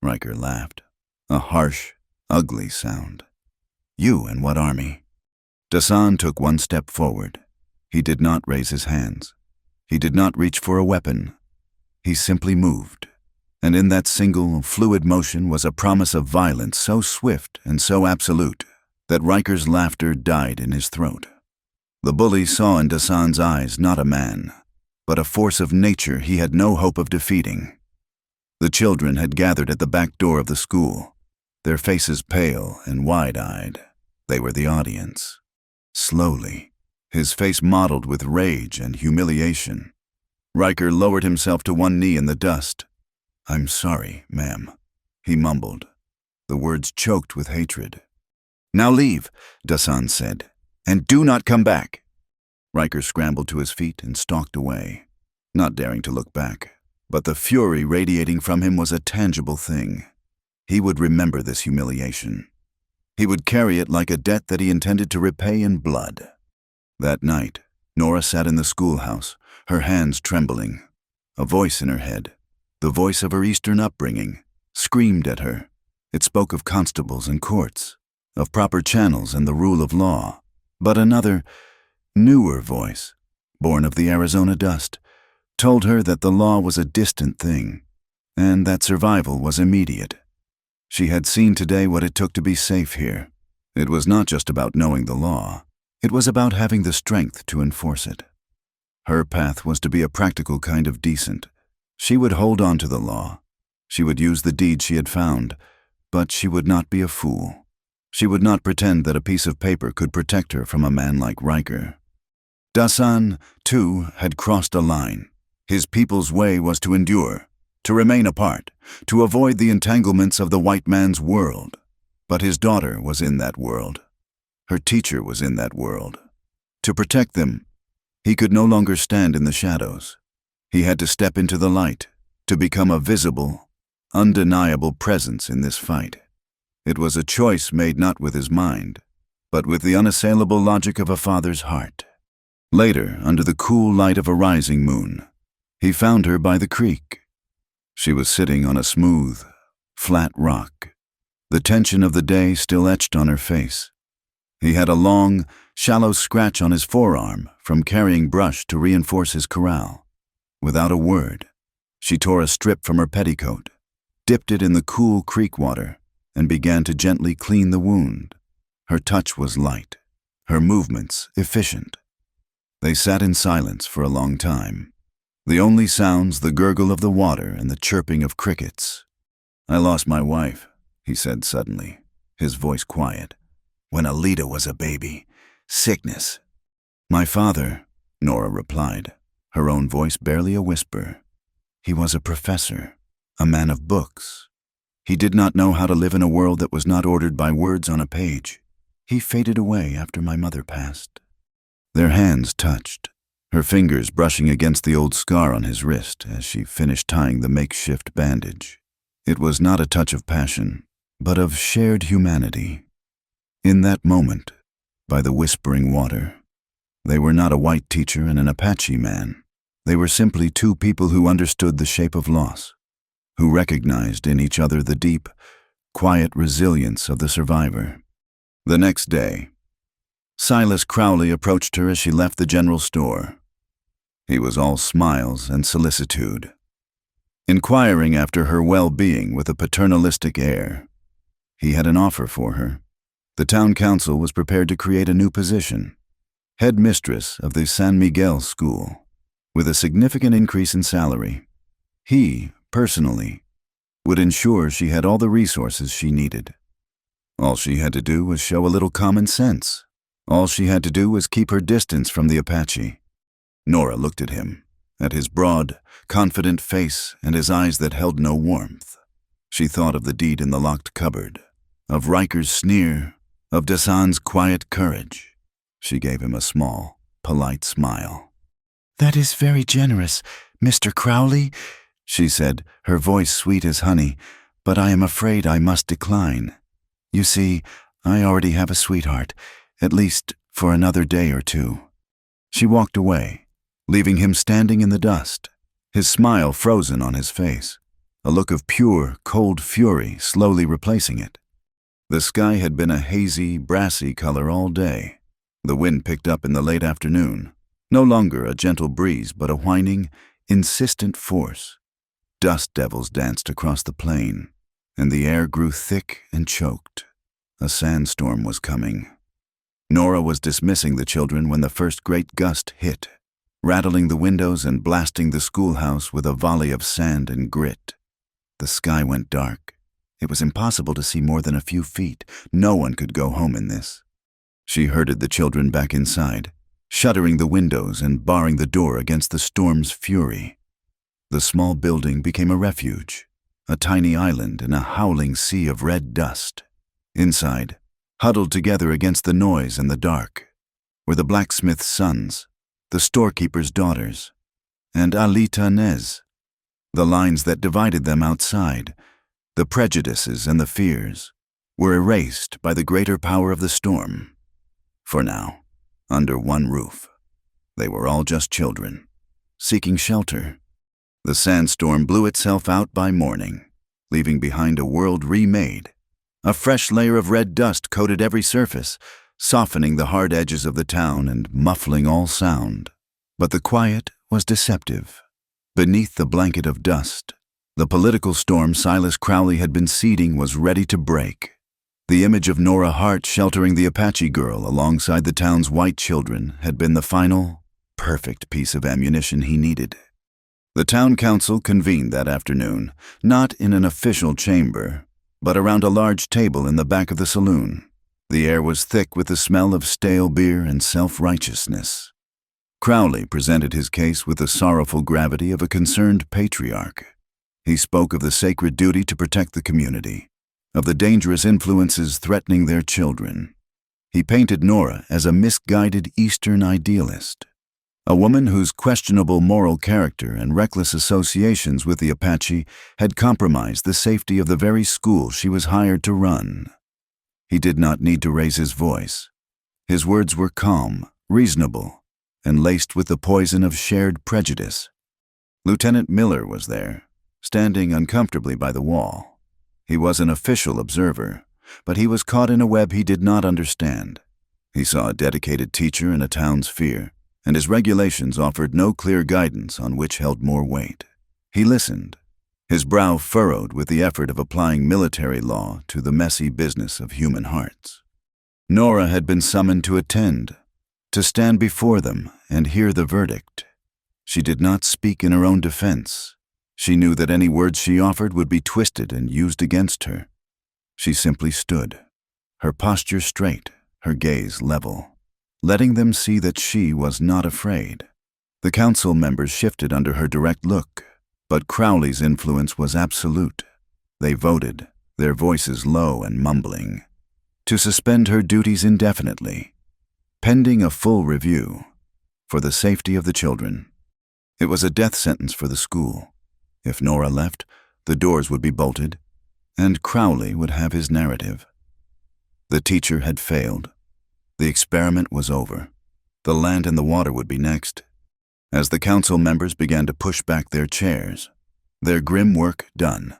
Riker laughed, a harsh, ugly sound. "You and what army?" Dasan took one step forward. He did not raise his hands. He did not reach for a weapon. He simply moved, and in that single, fluid motion was a promise of violence so swift and so absolute that Riker's laughter died in his throat. The bully saw in Dasan's eyes not a man, but a force of nature he had no hope of defeating. The children had gathered at the back door of the school, their faces pale and wide-eyed. They were the audience. Slowly, his face mottled with rage and humiliation, Riker lowered himself to one knee in the dust. "I'm sorry, ma'am," he mumbled, the words choked with hatred. "Now leave," Dasan said, "and do not come back." Riker scrambled to his feet and stalked away, not daring to look back. But the fury radiating from him was a tangible thing. He would remember this humiliation. He would carry it like a debt that he intended to repay in blood. That night, Nora sat in the schoolhouse, her hands trembling. A voice in her head, the voice of her Eastern upbringing, screamed at her. It spoke of constables and courts, of proper channels and the rule of law. But another, newer voice, born of the Arizona dust, told her that the law was a distant thing, and that survival was immediate. She had seen today what it took to be safe here. It was not just about knowing the law. It was about having the strength to enforce it. Her path was to be a practical kind of decent. She would hold on to the law. She would use the deed she had found, but she would not be a fool. She would not pretend that a piece of paper could protect her from a man like Riker. Dasan, too, had crossed a line. His people's way was to endure, to remain apart, to avoid the entanglements of the white man's world. But his daughter was in that world. Her teacher was in that world. To protect them, he could no longer stand in the shadows. He had to step into the light, to become a visible, undeniable presence in this fight. It was a choice made not with his mind, but with the unassailable logic of a father's heart. Later, under the cool light of a rising moon, he found her by the creek. She was sitting on a smooth, flat rock, the tension of the day still etched on her face. He had a long, shallow scratch on his forearm from carrying brush to reinforce his corral. Without a word, she tore a strip from her petticoat, dipped it in the cool creek water, and began to gently clean the wound. Her touch was light, her movements efficient. They sat in silence for a long time. The only sounds the gurgle of the water and the chirping of crickets. "I lost my wife," he said suddenly, his voice quiet, "when Alita was a baby. Sickness." "My father," Nora replied, her own voice barely a whisper. "He was a professor, a man of books. He did not know how to live in a world that was not ordered by words on a page. He faded away after my mother passed." Their hands touched, her fingers brushing against the old scar on his wrist as she finished tying the makeshift bandage. It was not a touch of passion, but of shared humanity. In that moment, by the whispering water, they were not a white teacher and an Apache man. They were simply two people who understood the shape of loss, who recognized in each other the deep, quiet resilience of the survivor. The next day, Silas Crowley approached her as she left the general store. He was all smiles and solicitude, inquiring after her well-being with a paternalistic air. He had an offer for her. The town council was prepared to create a new position, head mistress of the San Miguel school, with a significant increase in salary. He, personally, would ensure she had all the resources she needed. All she had to do was show a little common sense. All she had to do was keep her distance from the Apache. Nora looked at him, at his broad, confident face and his eyes that held no warmth. She thought of the deed in the locked cupboard, of Riker's sneer, of Dasan's quiet courage. She gave him a small, polite smile. "That is very generous, Mr. Crowley," she said, her voice sweet as honey, "but I am afraid I must decline. You see, I already have a sweetheart, at least for another day or two." She walked away, leaving him standing in the dust, his smile frozen on his face, a look of pure, cold fury slowly replacing it. The sky had been a hazy, brassy color all day. The wind picked up in the late afternoon, no longer a gentle breeze but a whining, insistent force. Dust devils danced across the plain, and the air grew thick and choked. A sandstorm was coming. Nora was dismissing the children when the first great gust hit, rattling the windows and blasting the schoolhouse with a volley of sand and grit. The sky went dark. It was impossible to see more than a few feet. No one could go home in this. She herded the children back inside, shuttering the windows and barring the door against the storm's fury. The small building became a refuge, a tiny island in a howling sea of red dust. Inside, huddled together against the noise and the dark, were the blacksmith's sons, the storekeeper's daughters, and Alita Nez. The lines that divided them outside, the prejudices and the fears, were erased by the greater power of the storm. For now, under one roof, they were all just children, seeking shelter. The sandstorm blew itself out by morning, leaving behind a world remade. A fresh layer of red dust coated every surface, softening the hard edges of the town and muffling all sound. But the quiet was deceptive. Beneath the blanket of dust, the political storm Silas Crowley had been seeding was ready to break. The image of Nora Hart sheltering the Apache girl alongside the town's white children had been the final, perfect piece of ammunition he needed. The town council convened that afternoon, not in an official chamber, but around a large table in the back of the saloon. The air was thick with the smell of stale beer and self-righteousness. Crowley presented his case with the sorrowful gravity of a concerned patriarch. He spoke of the sacred duty to protect the community, of the dangerous influences threatening their children. He painted Nora as a misguided Eastern idealist, a woman whose questionable moral character and reckless associations with the Apache had compromised the safety of the very school she was hired to run. He did not need to raise his voice. His words were calm, reasonable, and laced with the poison of shared prejudice. Lieutenant Miller was there, standing uncomfortably by the wall. He was an official observer, but he was caught in a web he did not understand. He saw a dedicated teacher in a town's fear, and his regulations offered no clear guidance on which held more weight. He listened, his brow furrowed with the effort of applying military law to the messy business of human hearts. Nora had been summoned to attend, to stand before them and hear the verdict. She did not speak in her own defense. She knew that any words she offered would be twisted and used against her. She simply stood, her posture straight, her gaze level, letting them see that she was not afraid. The council members shifted under her direct look, but Crowley's influence was absolute. They voted, their voices low and mumbling, to suspend her duties indefinitely, pending a full review, for the safety of the children. It was a death sentence for the school. If Nora left, the doors would be bolted, and Crowley would have his narrative. The teacher had failed. The experiment was over. The land and the water would be next. As the council members began to push back their chairs, their grim work done,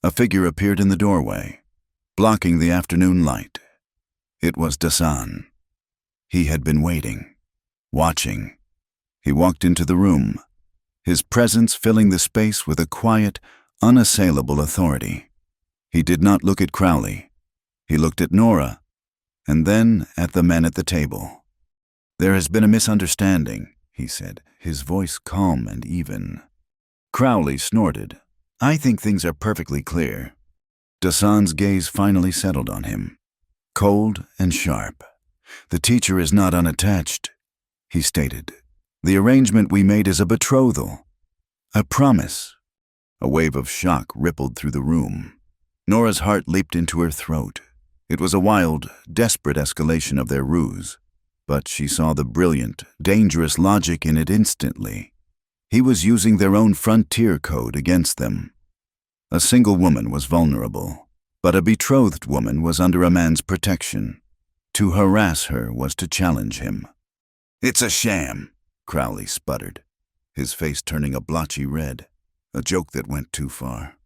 a figure appeared in the doorway, blocking the afternoon light. It was Dasan. He had been waiting, watching. He walked into the room, his presence filling the space with a quiet, unassailable authority. He did not look at Crowley. He looked at Nora, and then at the men at the table. "There has been a misunderstanding," he said, his voice calm and even. Crowley snorted. "I think things are perfectly clear." Dasan's gaze finally settled on him, cold and sharp. "The teacher is not unattached," he stated. "The arrangement we made is a betrothal, a promise." A wave of shock rippled through the room. Nora's heart leaped into her throat. It was a wild, desperate escalation of their ruse, but she saw the brilliant, dangerous logic in it instantly. He was using their own frontier code against them. A single woman was vulnerable, but a betrothed woman was under a man's protection. To harass her was to challenge him. "It's a sham," Crowley sputtered, his face turning a blotchy red, a joke that went too far.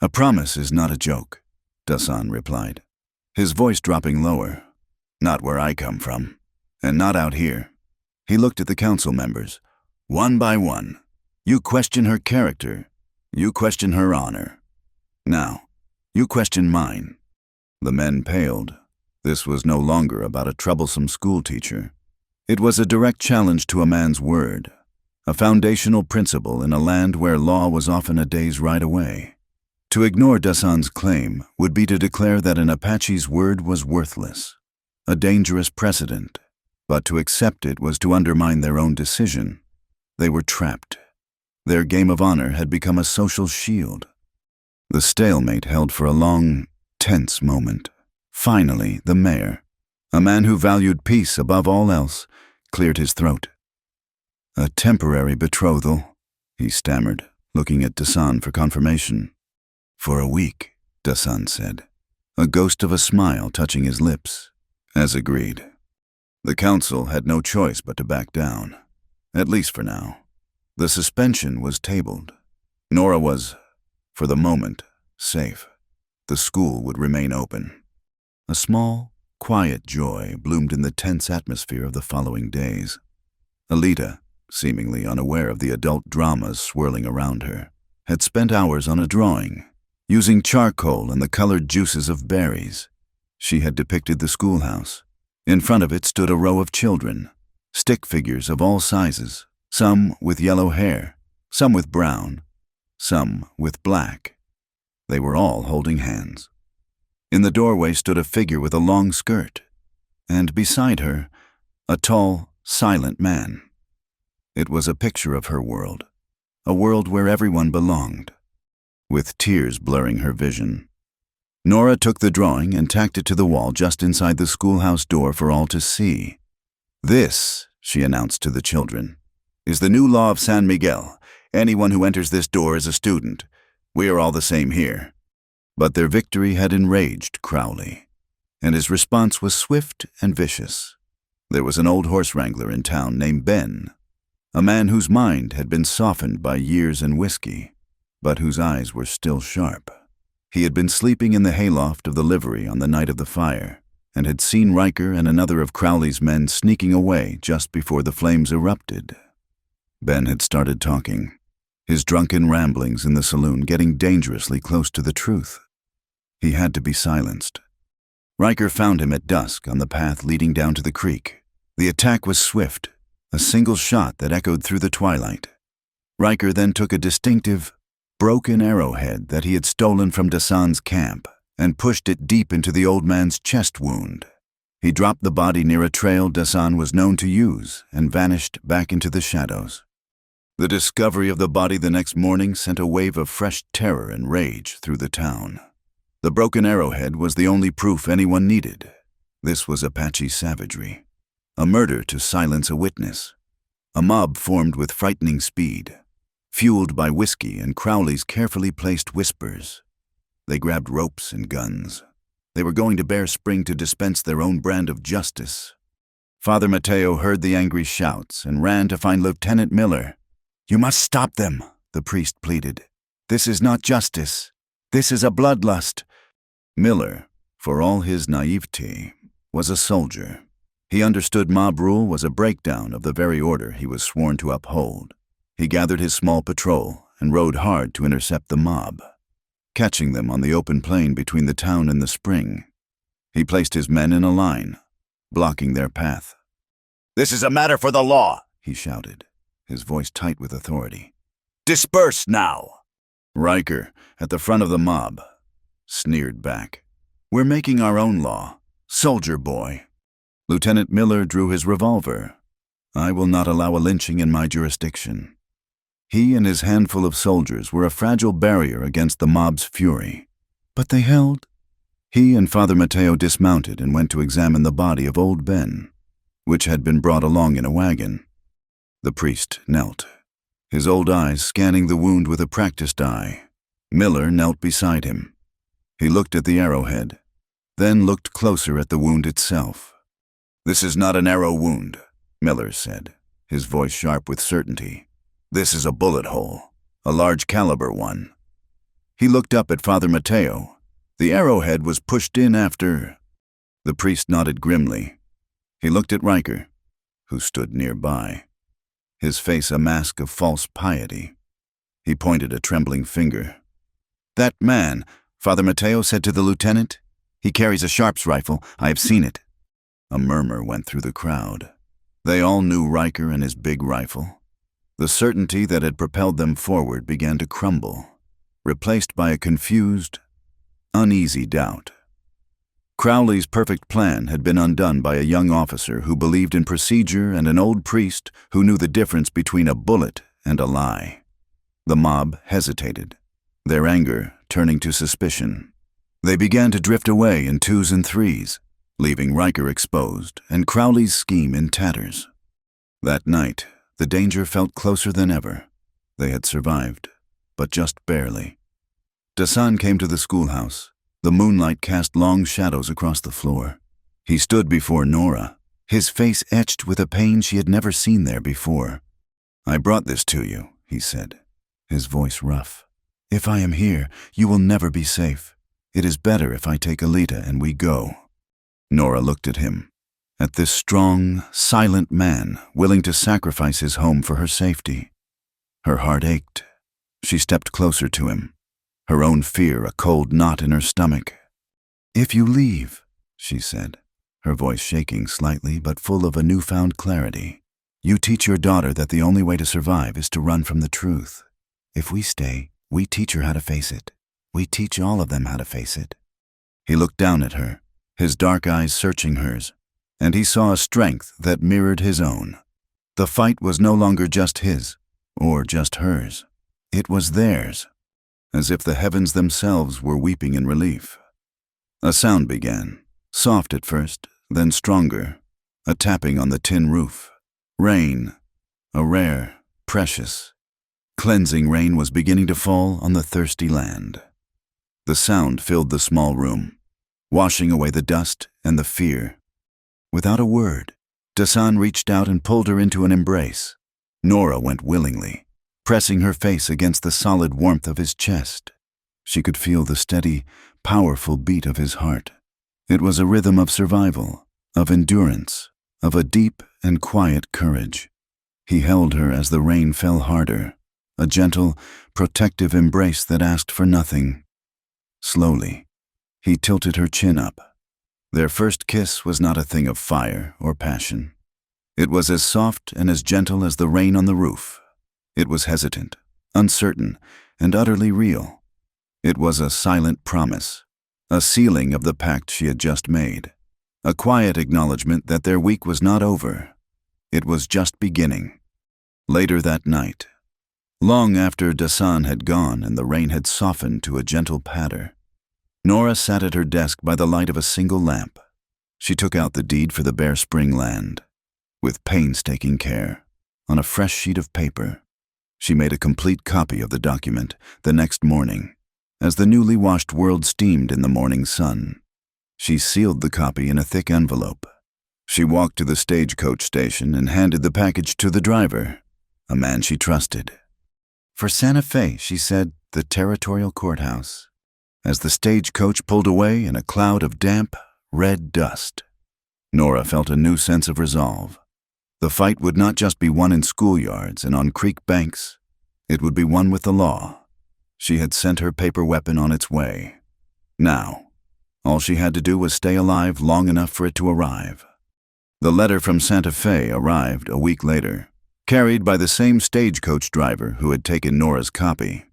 "A promise is not a joke," Dasan replied, his voice dropping lower. "Not where I come from, and not out here." He looked at the council members. "One by one, you question her character. You question her honor. Now, you question mine." The men paled. This was no longer about a troublesome schoolteacher. It was a direct challenge to a man's word, a foundational principle in a land where law was often a day's ride away. To ignore Dassan's claim would be to declare that an Apache's word was worthless, a dangerous precedent, but to accept it was to undermine their own decision. They were trapped. Their game of honor had become a social shield. The stalemate held for a long, tense moment. Finally, the mayor, a man who valued peace above all else, cleared his throat. "A temporary betrothal," he stammered, looking at Dassan for confirmation. "For a week," Dassan said, a ghost of a smile touching his lips. As agreed. The council had no choice but to back down, at least for now. The suspension was tabled. Nora was, for the moment, safe. The school would remain open. A small, quiet joy bloomed in the tense atmosphere of the following days. Alita, seemingly unaware of the adult dramas swirling around her, had spent hours on a drawing, using charcoal and the colored juices of berries. She had depicted the schoolhouse. In front of it stood a row of children, stick figures of all sizes, some with yellow hair, some with brown, some with black. They were all holding hands. In the doorway stood a figure with a long skirt, and beside her, a tall, silent man. It was a picture of her world, a world where everyone belonged, with tears blurring her vision. Nora took the drawing and tacked it to the wall just inside the schoolhouse door for all to see. "This," she announced to the children, "is the new law of San Miguel. Anyone who enters this door is a student. We are all the same here." But their victory had enraged Crowley, and his response was swift and vicious. There was an old horse wrangler in town named Ben, a man whose mind had been softened by years and whiskey, but whose eyes were still sharp. He had been sleeping in the hayloft of the livery on the night of the fire, and had seen Riker and another of Crowley's men sneaking away just before the flames erupted. Ben had started talking, his drunken ramblings in the saloon getting dangerously close to the truth. He had to be silenced. Riker found him at dusk on the path leading down to the creek. The attack was swift, a single shot that echoed through the twilight. Riker then took a distinctive, broken arrowhead that he had stolen from Dassan's camp and pushed it deep into the old man's chest wound. He dropped the body near a trail Dassan was known to use and vanished back into the shadows. The discovery of the body the next morning sent a wave of fresh terror and rage through the town. The broken arrowhead was the only proof anyone needed. This was Apache savagery, a murder to silence a witness. A mob formed with frightening speed, fueled by whiskey and Crowley's carefully placed whispers. They grabbed ropes and guns. They were going to Bear Spring to dispense their own brand of justice. Father Mateo heard the angry shouts and ran to find Lieutenant Miller. "You must stop them," the priest pleaded. "This is not justice. This is a bloodlust." Miller, for all his naivete, was a soldier. He understood mob rule was a breakdown of the very order he was sworn to uphold. He gathered his small patrol and rode hard to intercept the mob, catching them on the open plain between the town and the spring. He placed his men in a line, blocking their path. "This is a matter for the law," he shouted, his voice tight with authority. "Disperse now!" Riker, at the front of the mob, sneered back. "We're making our own law, soldier boy." Lieutenant Miller drew his revolver. "I will not allow a lynching in my jurisdiction." He and his handful of soldiers were a fragile barrier against the mob's fury. But they held. He and Father Mateo dismounted and went to examine the body of old Ben, which had been brought along in a wagon. The priest knelt, his old eyes scanning the wound with a practiced eye. Miller knelt beside him. He looked at the arrowhead, then looked closer at the wound itself. "This is not an arrow wound," Miller said, his voice sharp with certainty. "This is a bullet hole, a large caliber one." He looked up at Father Mateo. The arrowhead was pushed in after. The priest nodded grimly. He looked at Riker, who stood nearby, his face a mask of false piety. He pointed a trembling finger. "That man," Father Mateo said to the lieutenant. "He carries a Sharps rifle. I have seen it." A murmur went through the crowd. They all knew Riker and his big rifle. The certainty that had propelled them forward began to crumble, replaced by a confused, uneasy doubt. Crowley's perfect plan had been undone by a young officer who believed in procedure and an old priest who knew the difference between a bullet and a lie. The mob hesitated, their anger turning to suspicion. They began to drift away in twos and threes, leaving Riker exposed and Crowley's scheme in tatters. That night, the danger felt closer than ever. They had survived, but just barely. Dasan came to the schoolhouse. The moonlight cast long shadows across the floor. He stood before Nora, his face etched with a pain she had never seen there before. "I brought this to you," he said, his voice rough. "If I am here, you will never be safe. It is better if I take Alita and we go." Nora looked at him, at this strong, silent man willing to sacrifice his home for her safety. Her heart ached. She stepped closer to him, her own fear a cold knot in her stomach. "If you leave," she said, her voice shaking slightly but full of a newfound clarity, "you teach your daughter that the only way to survive is to run from the truth. If we stay, we teach her how to face it. We teach all of them how to face it." He looked down at her, his dark eyes searching hers, and he saw a strength that mirrored his own. The fight was no longer just his, or just hers. It was theirs, as if the heavens themselves were weeping in relief. A sound began, soft at first, then stronger, a tapping on the tin roof. Rain, a rare, precious, cleansing rain was beginning to fall on the thirsty land. The sound filled the small room, washing away the dust and the fear. Without a word, Dasan reached out and pulled her into an embrace. Nora went willingly, pressing her face against the solid warmth of his chest. She could feel the steady, powerful beat of his heart. It was a rhythm of survival, of endurance, of a deep and quiet courage. He held her as the rain fell harder, a gentle, protective embrace that asked for nothing. Slowly, he tilted her chin up. Their first kiss was not a thing of fire or passion. It was as soft and as gentle as the rain on the roof. It was hesitant, uncertain, and utterly real. It was a silent promise, a sealing of the pact she had just made, a quiet acknowledgement that their week was not over. It was just beginning. Later that night, long after Dasan had gone and the rain had softened to a gentle patter, Nora sat at her desk by the light of a single lamp. She took out the deed for the Bear Spring land. With painstaking care, on a fresh sheet of paper, she made a complete copy of the document the next morning, as the newly washed world steamed in the morning sun. She sealed the copy in a thick envelope. She walked to the stagecoach station and handed the package to the driver, a man she trusted. "For Santa Fe," she said, "the territorial courthouse," as the stagecoach pulled away in a cloud of damp, red dust. Nora felt a new sense of resolve. The fight would not just be won in schoolyards and on creek banks. It would be won with the law. She had sent her paper weapon on its way. Now, all she had to do was stay alive long enough for it to arrive. The letter from Santa Fe arrived a week later, carried by the same stagecoach driver who had taken Nora's copy.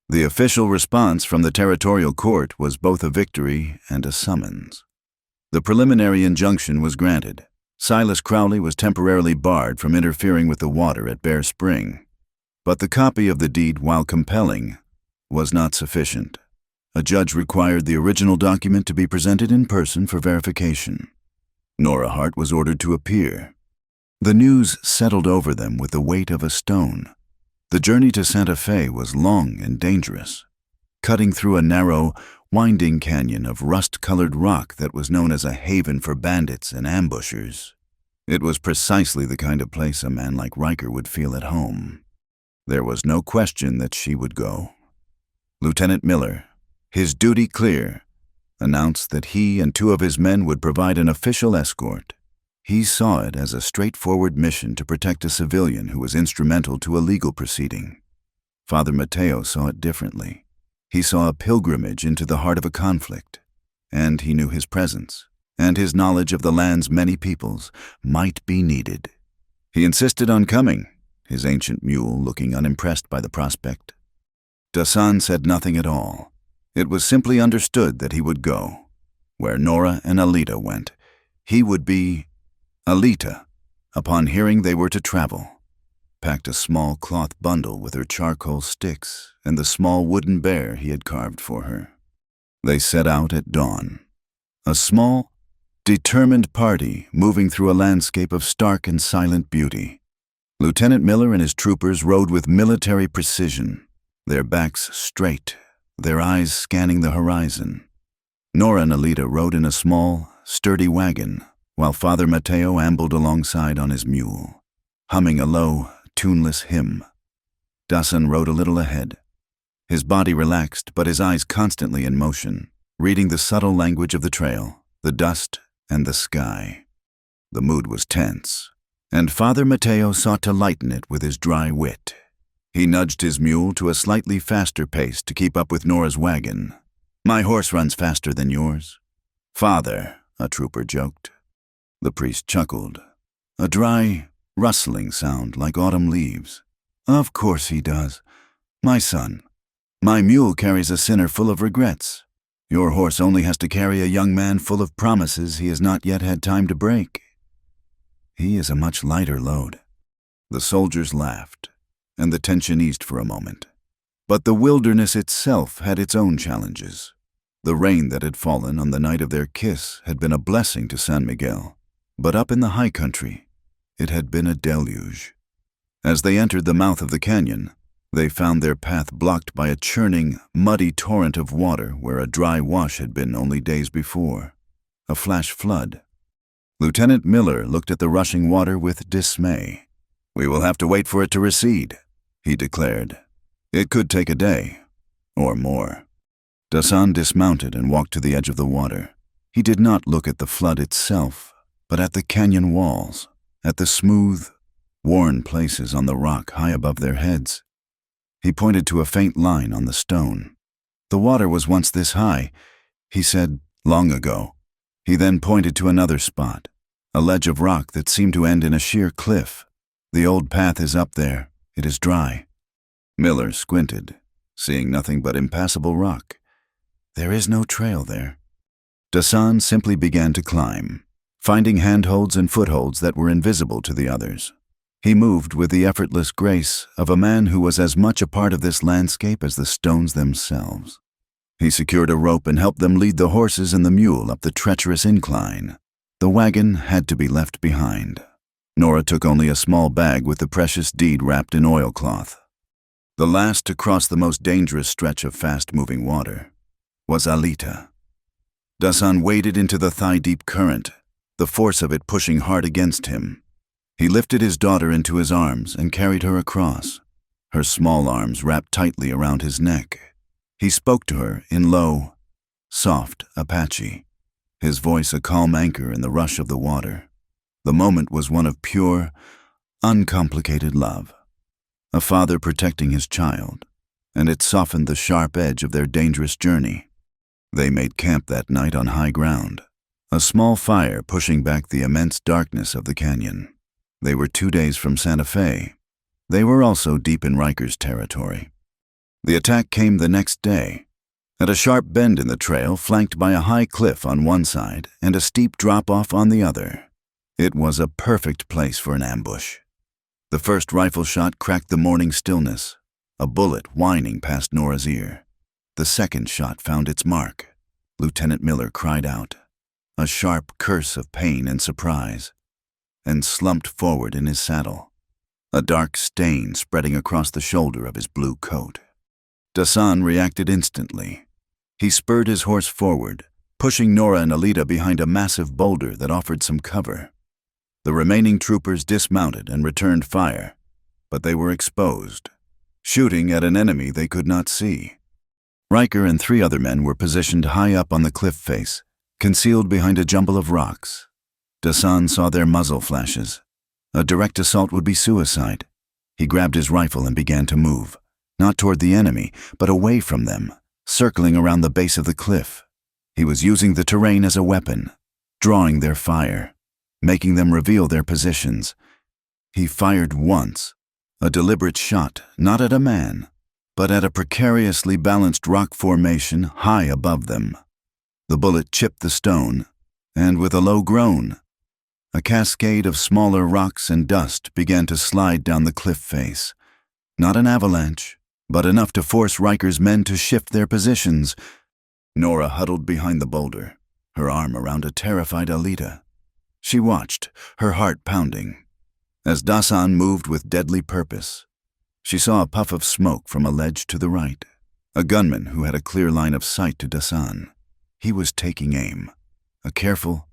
The official response from the territorial court was both a victory and a summons. The preliminary injunction was granted. Silas Crowley was temporarily barred from interfering with the water at Bear Spring. But the copy of the deed, while compelling, was not sufficient. A judge required the original document to be presented in person for verification. Nora Hart was ordered to appear. The news settled over them with the weight of a stone. The journey to Santa Fe was long and dangerous, cutting through a narrow, winding canyon of rust-colored rock that was known as a haven for bandits and ambushers. It was precisely the kind of place a man like Riker would feel at home. There was no question that she would go. Lieutenant Miller, his duty clear, announced that he and 2 of his men would provide an official escort. He saw it as a straightforward mission to protect a civilian who was instrumental to a legal proceeding. Father Mateo saw it differently. He saw a pilgrimage into the heart of a conflict, and he knew his presence, and his knowledge of the land's many peoples might be needed. He insisted on coming, his ancient mule looking unimpressed by the prospect. Dasan said nothing at all. It was simply understood that he would go. Where Nora and Alita went, he would be. Alita, upon hearing they were to travel, packed a small cloth bundle with her charcoal sticks and the small wooden bear he had carved for her. They set out at dawn. A small, determined party moving through a landscape of stark and silent beauty. Lieutenant Miller and his troopers rode with military precision, their backs straight, their eyes scanning the horizon. Nora and Alita rode in a small, sturdy wagon, while Father Mateo ambled alongside on his mule, humming a low, tuneless hymn. Dasan rode a little ahead, his body relaxed but his eyes constantly in motion, reading the subtle language of the trail, the dust, and the sky. The mood was tense, and Father Mateo sought to lighten it with his dry wit. He nudged his mule to a slightly faster pace to keep up with Nora's wagon. "My horse runs faster than yours." "Father," a trooper joked. The priest chuckled, a dry, rustling sound like autumn leaves. "Of course he does. My son, my mule carries a sinner full of regrets. Your horse only has to carry a young man full of promises he has not yet had time to break. He is a much lighter load." The soldiers laughed, and the tension eased for a moment. But the wilderness itself had its own challenges. The rain that had fallen on the night of their kiss had been a blessing to San Miguel, but up in the high country, it had been a deluge. As they entered the mouth of the canyon, they found their path blocked by a churning, muddy torrent of water where a dry wash had been only days before. A flash flood. Lieutenant Miller looked at the rushing water with dismay. "We will have to wait for it to recede," he declared. "It could take a day, or more." Dasan dismounted and walked to the edge of the water. He did not look at the flood itself, but at the canyon walls, at the smooth, worn places on the rock high above their heads. He pointed to a faint line on the stone. "The water was once this high," he said, "long ago." He then pointed to another spot, a ledge of rock that seemed to end in a sheer cliff. "The old path is up there. It is dry." Miller squinted, seeing nothing but impassable rock. "There is no trail there." Dasan simply began to climb, finding handholds and footholds that were invisible to the others. He moved with the effortless grace of a man who was as much a part of this landscape as the stones themselves. He secured a rope and helped them lead the horses and the mule up the treacherous incline. The wagon had to be left behind. Nora took only a small bag with the precious deed wrapped in oilcloth. The last to cross the most dangerous stretch of fast-moving water was Alita. Dasan waded into the thigh-deep current, the force of it pushing hard against him. He lifted his daughter into his arms and carried her across, her small arms wrapped tightly around his neck. He spoke to her in low, soft Apache, his voice a calm anchor in the rush of the water. The moment was one of pure, uncomplicated love. A father protecting his child, and it softened the sharp edge of their dangerous journey. They made camp that night on high ground, a small fire pushing back the immense darkness of the canyon. They were 2 days from Santa Fe. They were also deep in Riker's territory. The attack came the next day, at a sharp bend in the trail flanked by a high cliff on one side and a steep drop-off on the other. It was a perfect place for an ambush. The first rifle shot cracked the morning stillness, a bullet whining past Nora's ear. The second shot found its mark. Lieutenant Miller cried out, a sharp curse of pain and surprise, and slumped forward in his saddle, a dark stain spreading across the shoulder of his blue coat. Dasan reacted instantly. He spurred his horse forward, pushing Nora and Alita behind a massive boulder that offered some cover. The remaining troopers dismounted and returned fire, but they were exposed, shooting at an enemy they could not see. Riker and 3 other men were positioned high up on the cliff face, concealed behind a jumble of rocks. Dasan saw their muzzle flashes. A direct assault would be suicide. He grabbed his rifle and began to move, not toward the enemy, but away from them, circling around the base of the cliff. He was using the terrain as a weapon, drawing their fire, making them reveal their positions. He fired once, a deliberate shot, not at a man, but at a precariously balanced rock formation high above them. The bullet chipped the stone, and with a low groan, a cascade of smaller rocks and dust began to slide down the cliff face. Not an avalanche, but enough to force Riker's men to shift their positions. Nora huddled behind the boulder, her arm around a terrified Alita. She watched, her heart pounding. As Dasan moved with deadly purpose, she saw a puff of smoke from a ledge to the right. A gunman who had a clear line of sight to Dasan. He was taking aim. A careful,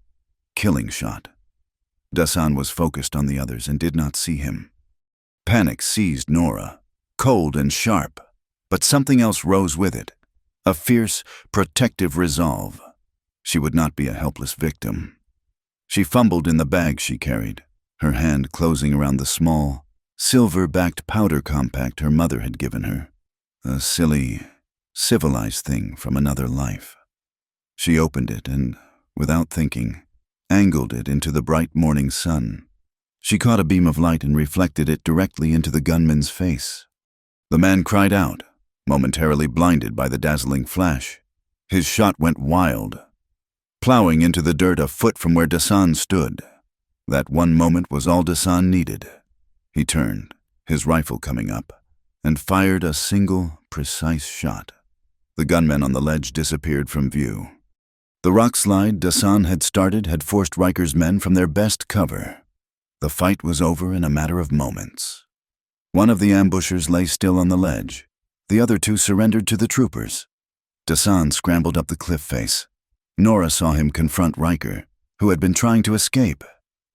killing shot. Dasan was focused on the others and did not see him. Panic seized Nora, cold and sharp, but something else rose with it. A fierce, protective resolve. She would not be a helpless victim. She fumbled in the bag she carried, her hand closing around the small, silver-backed powder compact her mother had given her. A silly, civilized thing from another life. She opened it and, without thinking, angled it into the bright morning sun. She caught a beam of light and reflected it directly into the gunman's face. The man cried out, momentarily blinded by the dazzling flash. His shot went wild, plowing into the dirt a foot from where Dasan stood. That one moment was all Dasan needed. He turned, his rifle coming up, and fired a single, precise shot. The gunman on the ledge disappeared from view. The rock slide Dasan had started had forced Riker's men from their best cover. The fight was over in a matter of moments. One of the ambushers lay still on the ledge. The other two surrendered to the troopers. Dasan scrambled up the cliff face. Nora saw him confront Riker, who had been trying to escape.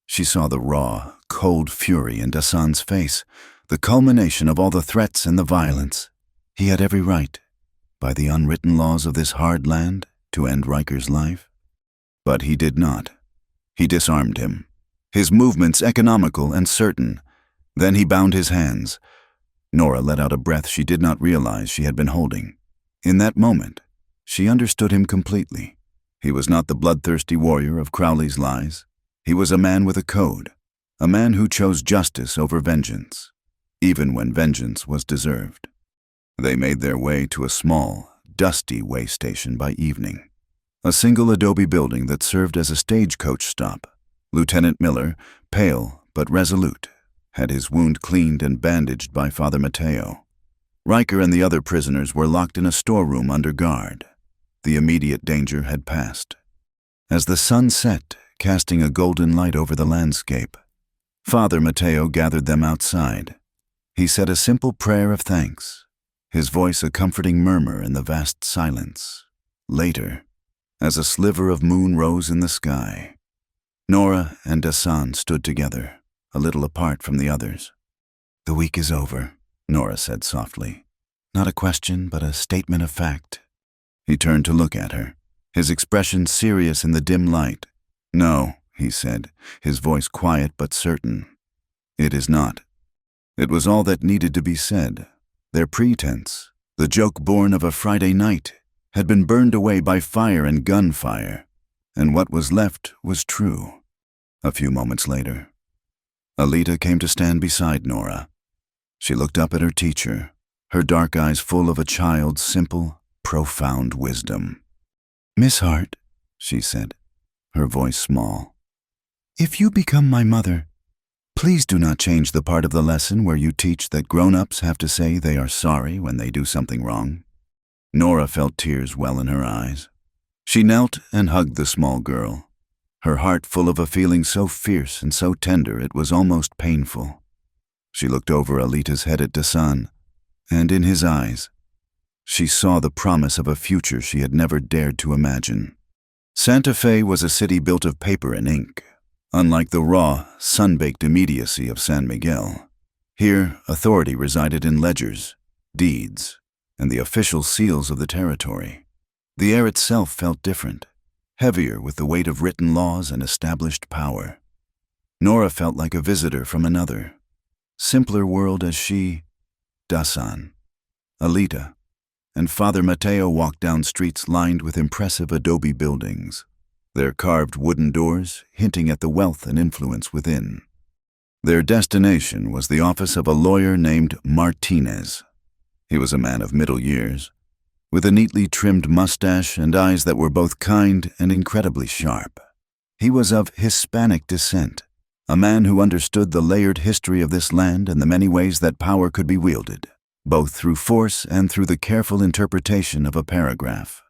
She saw the raw, cold fury in Dasan's face, the culmination of all the threats and the violence. He had every right, by the unwritten laws of this hard land, to end Riker's life. But he did not. He disarmed him, his movements economical and certain. Then he bound his hands. Nora let out a breath she did not realize she had been holding. In that moment, she understood him completely. He was not the bloodthirsty warrior of Crowley's lies. He was a man with a code, a man who chose justice over vengeance, even when vengeance was deserved. They made their way to a small, dusty way station by evening. A single adobe building that served as a stagecoach stop. Lieutenant Miller, pale but resolute, had his wound cleaned and bandaged by Father Mateo. Riker and the other prisoners were locked in a storeroom under guard. The immediate danger had passed. As the sun set, casting a golden light over the landscape, Father Mateo gathered them outside. He said a simple prayer of thanks, his voice a comforting murmur in the vast silence. Later, as a sliver of moon rose in the sky, Nora and Dasan stood together, a little apart from the others. "The week is over," Nora said softly. "Not a question, but a statement of fact." He turned to look at her, his expression serious in the dim light. "No," he said, his voice quiet but certain. "It is not." It was all that needed to be said. Their pretense, the joke born of a Friday night, had been burned away by fire and gunfire, and what was left was true. A few moments later, Alita came to stand beside Nora. She looked up at her teacher, her dark eyes full of a child's simple, profound wisdom. "Miss Hart," she said, her voice small, "if you become my mother, please do not change the part of the lesson where you teach that grown-ups have to say they are sorry when they do something wrong." Nora felt tears well in her eyes. She knelt and hugged the small girl, her heart full of a feeling so fierce and so tender it was almost painful. She looked over Alita's head at Dasan, and in his eyes, she saw the promise of a future she had never dared to imagine. Santa Fe was a city built of paper and ink. Unlike the raw, sun-baked immediacy of San Miguel, here authority resided in ledgers, deeds, and the official seals of the territory. The air itself felt different, heavier with the weight of written laws and established power. Nora felt like a visitor from another, simpler world as she, Dasan, Alita, and Father Mateo walked down streets lined with impressive adobe buildings, their carved wooden doors hinting at the wealth and influence within. Their destination was the office of a lawyer named Martinez. He was a man of middle years, with a neatly trimmed mustache and eyes that were both kind and incredibly sharp. He was of Hispanic descent, a man who understood the layered history of this land and the many ways that power could be wielded, both through force and through the careful interpretation of a paragraph.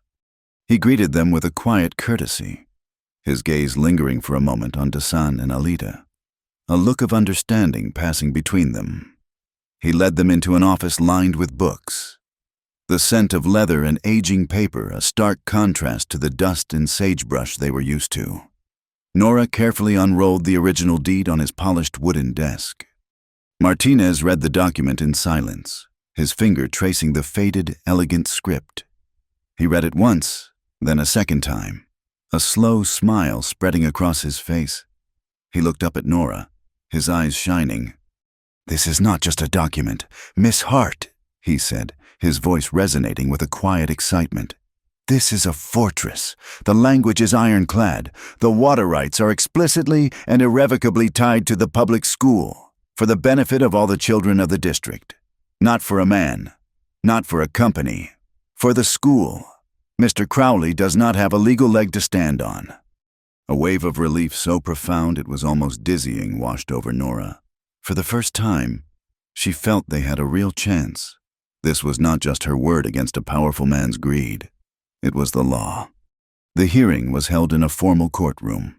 He greeted them with a quiet courtesy, his gaze lingering for a moment on Dasan and Alita, a look of understanding passing between them. He led them into an office lined with books, the scent of leather and aging paper a stark contrast to the dust and sagebrush they were used to. Nora carefully unrolled the original deed on his polished wooden desk. Martinez read the document in silence, his finger tracing the faded, elegant script. He read it once, then a second time, a slow smile spreading across his face. He looked up at Nora, his eyes shining. "This is not just a document, Miss Hart," he said, his voice resonating with a quiet excitement. "This is a fortress. The language is ironclad. The water rights are explicitly and irrevocably tied to the public school, for the benefit of all the children of the district. Not for a man, not for a company, for the school. Mr. Crowley does not have a legal leg to stand on." A wave of relief so profound it was almost dizzying washed over Nora. For the first time, she felt they had a real chance. This was not just her word against a powerful man's greed. It was the law. The hearing was held in a formal courtroom,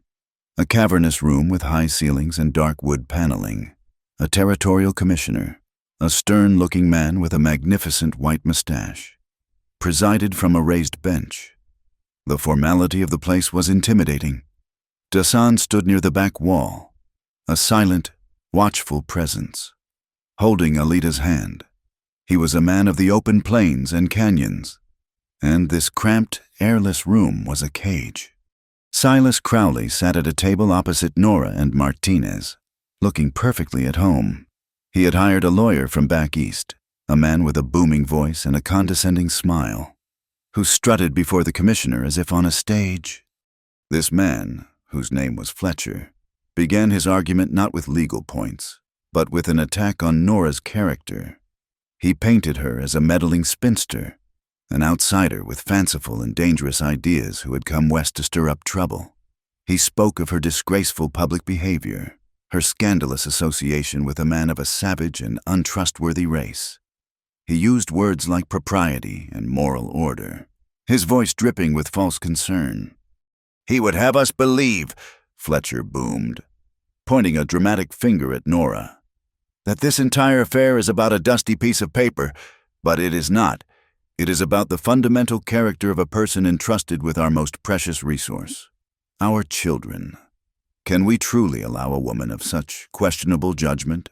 a cavernous room with high ceilings and dark wood paneling. A territorial commissioner, a stern-looking man with a magnificent white mustache, presided from a raised bench. The formality of the place was intimidating. Dasan stood near the back wall, a silent, watchful presence, holding Alita's hand. He was a man of the open plains and canyons, and this cramped, airless room was a cage. Silas Crowley sat at a table opposite Nora and Martinez, looking perfectly at home. He had hired a lawyer from back east, a man with a booming voice and a condescending smile, who strutted before the commissioner as if on a stage. This man, whose name was Fletcher, began his argument not with legal points, but with an attack on Nora's character. He painted her as a meddling spinster, an outsider with fanciful and dangerous ideas who had come west to stir up trouble. He spoke of her disgraceful public behavior, her scandalous association with a man of a savage and untrustworthy race. He used words like propriety and moral order, his voice dripping with false concern. "He would have us believe," Fletcher boomed, pointing a dramatic finger at Nora, "that this entire affair is about a dusty piece of paper, but it is not. It is about the fundamental character of a person entrusted with our most precious resource, our children. Can we truly allow a woman of such questionable judgment?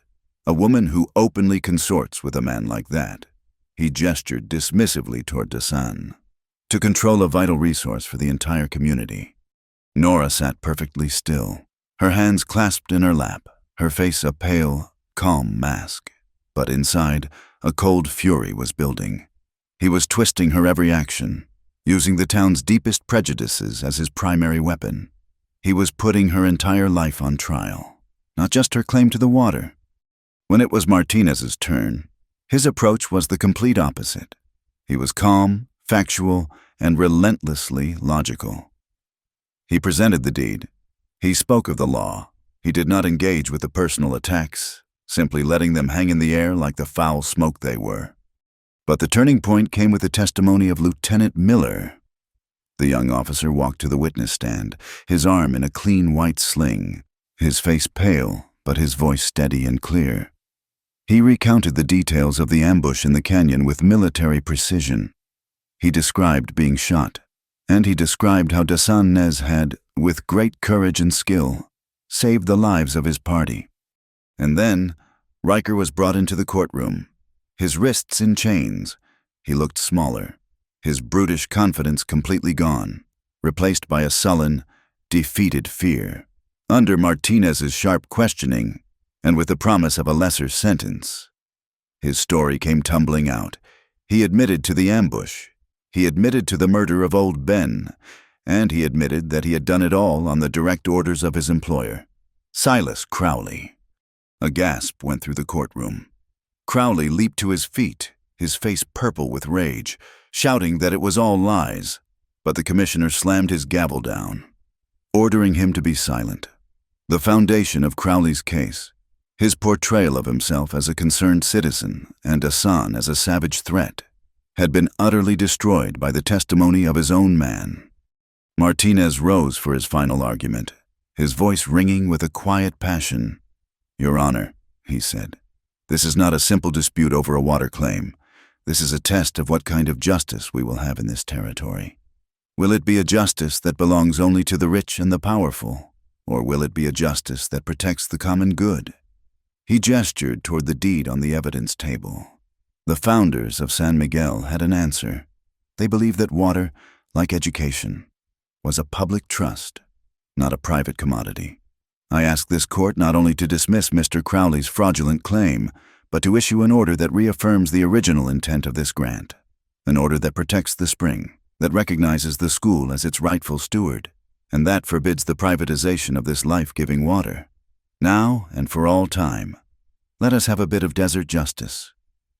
A woman who openly consorts with a man like that?" He gestured dismissively toward Dasan. "To control a vital resource for the entire community." Nora sat perfectly still, her hands clasped in her lap, her face a pale, calm mask. But inside, a cold fury was building. He was twisting her every action, using the town's deepest prejudices as his primary weapon. He was putting her entire life on trial, not just her claim to the water. When it was Martinez's turn, his approach was the complete opposite. He was calm, factual, and relentlessly logical. He presented the deed. He spoke of the law. He did not engage with the personal attacks, simply letting them hang in the air like the foul smoke they were. But the turning point came with the testimony of Lieutenant Miller. The young officer walked to the witness stand, his arm in a clean white sling, his face pale, but his voice steady and clear. He recounted the details of the ambush in the canyon with military precision. He described being shot, and he described how Dasan Nez had, with great courage and skill, saved the lives of his party. And then, Riker was brought into the courtroom, his wrists in chains. He looked smaller, his brutish confidence completely gone, replaced by a sullen, defeated fear. Under Martinez's sharp questioning, and with the promise of a lesser sentence, his story came tumbling out, He admitted to the ambush. He admitted to the murder of old Ben, and he admitted that he had done it all on the direct orders of his employer, Silas Crowley. A gasp went through the courtroom. Crowley leaped to his feet, his face purple with rage, shouting that it was all lies, but the commissioner slammed his gavel down, ordering him to be silent. The foundation of Crowley's case, his portrayal of himself as a concerned citizen and Hassan as a savage threat, had been utterly destroyed by the testimony of his own man. Martinez rose for his final argument, his voice ringing with a quiet passion. "Your Honor," he said, "this is not a simple dispute over a water claim. This is a test of what kind of justice we will have in this territory. Will it be a justice that belongs only to the rich and the powerful, or will it be a justice that protects the common good?" He gestured toward the deed on the evidence table. The founders of San Miguel had an answer. They believed that water, like education, was a public trust, not a private commodity. I ask this court not only to dismiss Mr. Crowley's fraudulent claim, but to issue an order that reaffirms the original intent of this grant, an order that protects the spring, that recognizes the school as its rightful steward, and that forbids the privatization of this life-giving water. Now and for all time, let us have a bit of desert justice,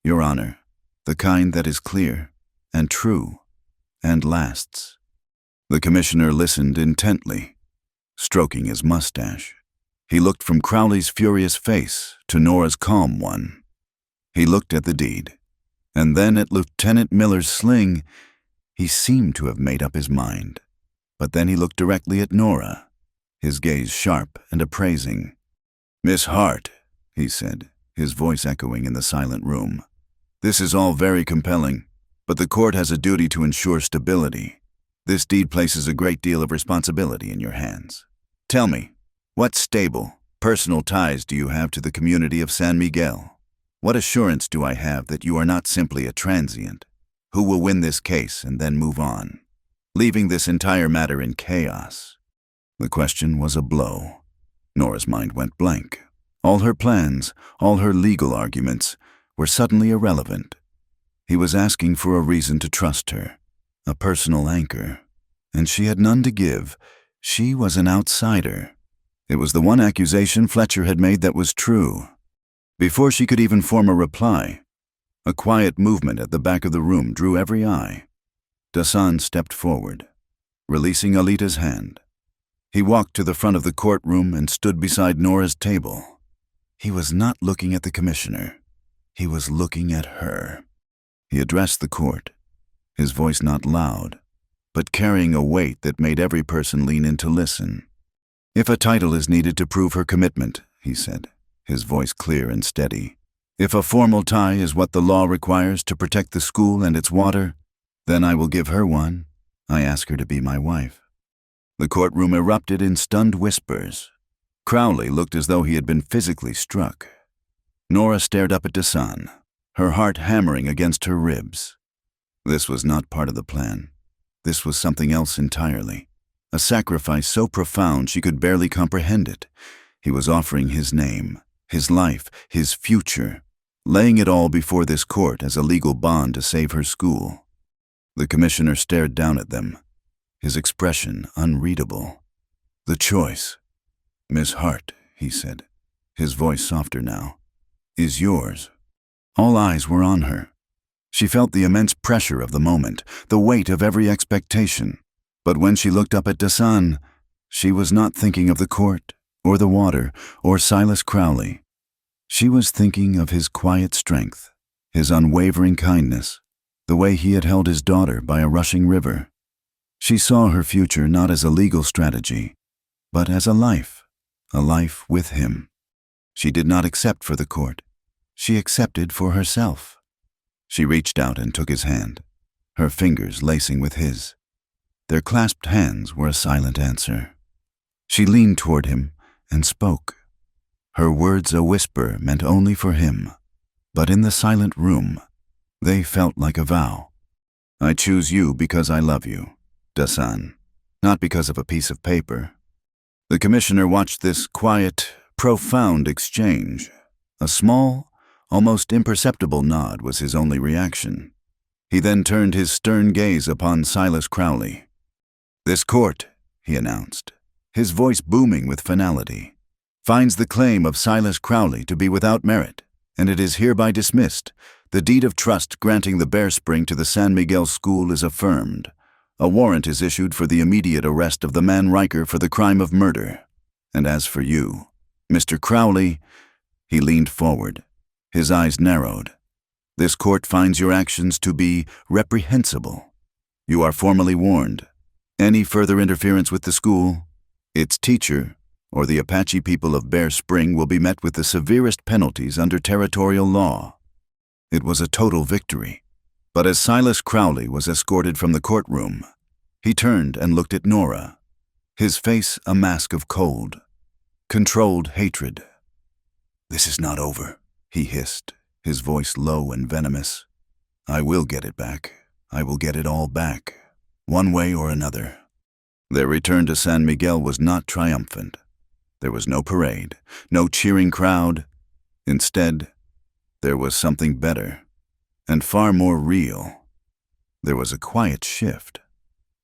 Your Honor, the kind that is clear and true and lasts. The commissioner listened intently, stroking his mustache. He looked from Crowley's furious face to Nora's calm one. He looked at the deed, and then at Lieutenant Miller's sling. He seemed to have made up his mind. But then he looked directly at Nora, his gaze sharp and appraising. "Miss Hart," he said, his voice echoing in the silent room, "this is all very compelling, but the court has a duty to ensure stability. This deed places a great deal of responsibility in your hands. Tell me, what stable, personal ties do you have to the community of San Miguel? What assurance do I have that you are not simply a transient, who will win this case and then move on, leaving this entire matter in chaos?" The question was a blow. Nora's mind went blank. All her plans, all her legal arguments, were suddenly irrelevant. He was asking for a reason to trust her, a personal anchor, and she had none to give. She was an outsider. It was the one accusation Fletcher had made that was true. Before she could even form a reply, a quiet movement at the back of the room drew every eye. Dasan stepped forward, releasing Alita's hand. He walked to the front of the courtroom and stood beside Nora's table. He was not looking at the commissioner. He was looking at her. He addressed the court, his voice not loud, but carrying a weight that made every person lean in to listen. "If a title is needed to prove her commitment," he said, his voice clear and steady, "if a formal tie is what the law requires to protect the school and its water, then I will give her one. I ask her to be my wife." The courtroom erupted in stunned whispers. Crowley looked as though he had been physically struck. Nora stared up at Dasan, her heart hammering against her ribs. This was not part of the plan. This was something else entirely. A sacrifice so profound she could barely comprehend it. He was offering his name, his life, his future, laying it all before this court as a legal bond to save her school. The commissioner stared down at them, his expression unreadable. "The choice, Miss Hart," he said, his voice softer now, "is yours." All eyes were on her. She felt the immense pressure of the moment, the weight of every expectation. But when she looked up at Dasan, she was not thinking of the court, or the water, or Silas Crowley. She was thinking of his quiet strength, his unwavering kindness, the way he had held his daughter by a rushing river. She saw her future not as a legal strategy, but as a life with him. She did not accept for the court. She accepted for herself. She reached out and took his hand, her fingers lacing with his. Their clasped hands were a silent answer. She leaned toward him and spoke. Her words a whisper meant only for him, but in the silent room, they felt like a vow. "I choose you because I love you, Dasan, not because of a piece of paper." The commissioner watched this quiet, profound exchange. A small, almost imperceptible nod was his only reaction. He then turned his stern gaze upon Silas Crowley. "This court," he announced, his voice booming with finality, "finds the claim of Silas Crowley to be without merit, and it is hereby dismissed. The deed of trust granting the Bear Spring to the San Miguel School is affirmed. A warrant is issued for the immediate arrest of the man Riker for the crime of murder. And as for you, Mr. Crowley," he leaned forward, his eyes narrowed, "this court finds your actions to be reprehensible. You are formally warned. Any further interference with the school, its teacher, or the Apache people of Bear Spring will be met with the severest penalties under territorial law." It was a total victory. But as Silas Crowley was escorted from the courtroom, he turned and looked at Nora, his face a mask of cold, controlled hatred. "This is not over," he hissed, his voice low and venomous. "I will get it back. I will get it all back, one way or another." Their return to San Miguel was not triumphant. There was no parade, no cheering crowd. Instead, there was something better, and far more real. There was a quiet shift,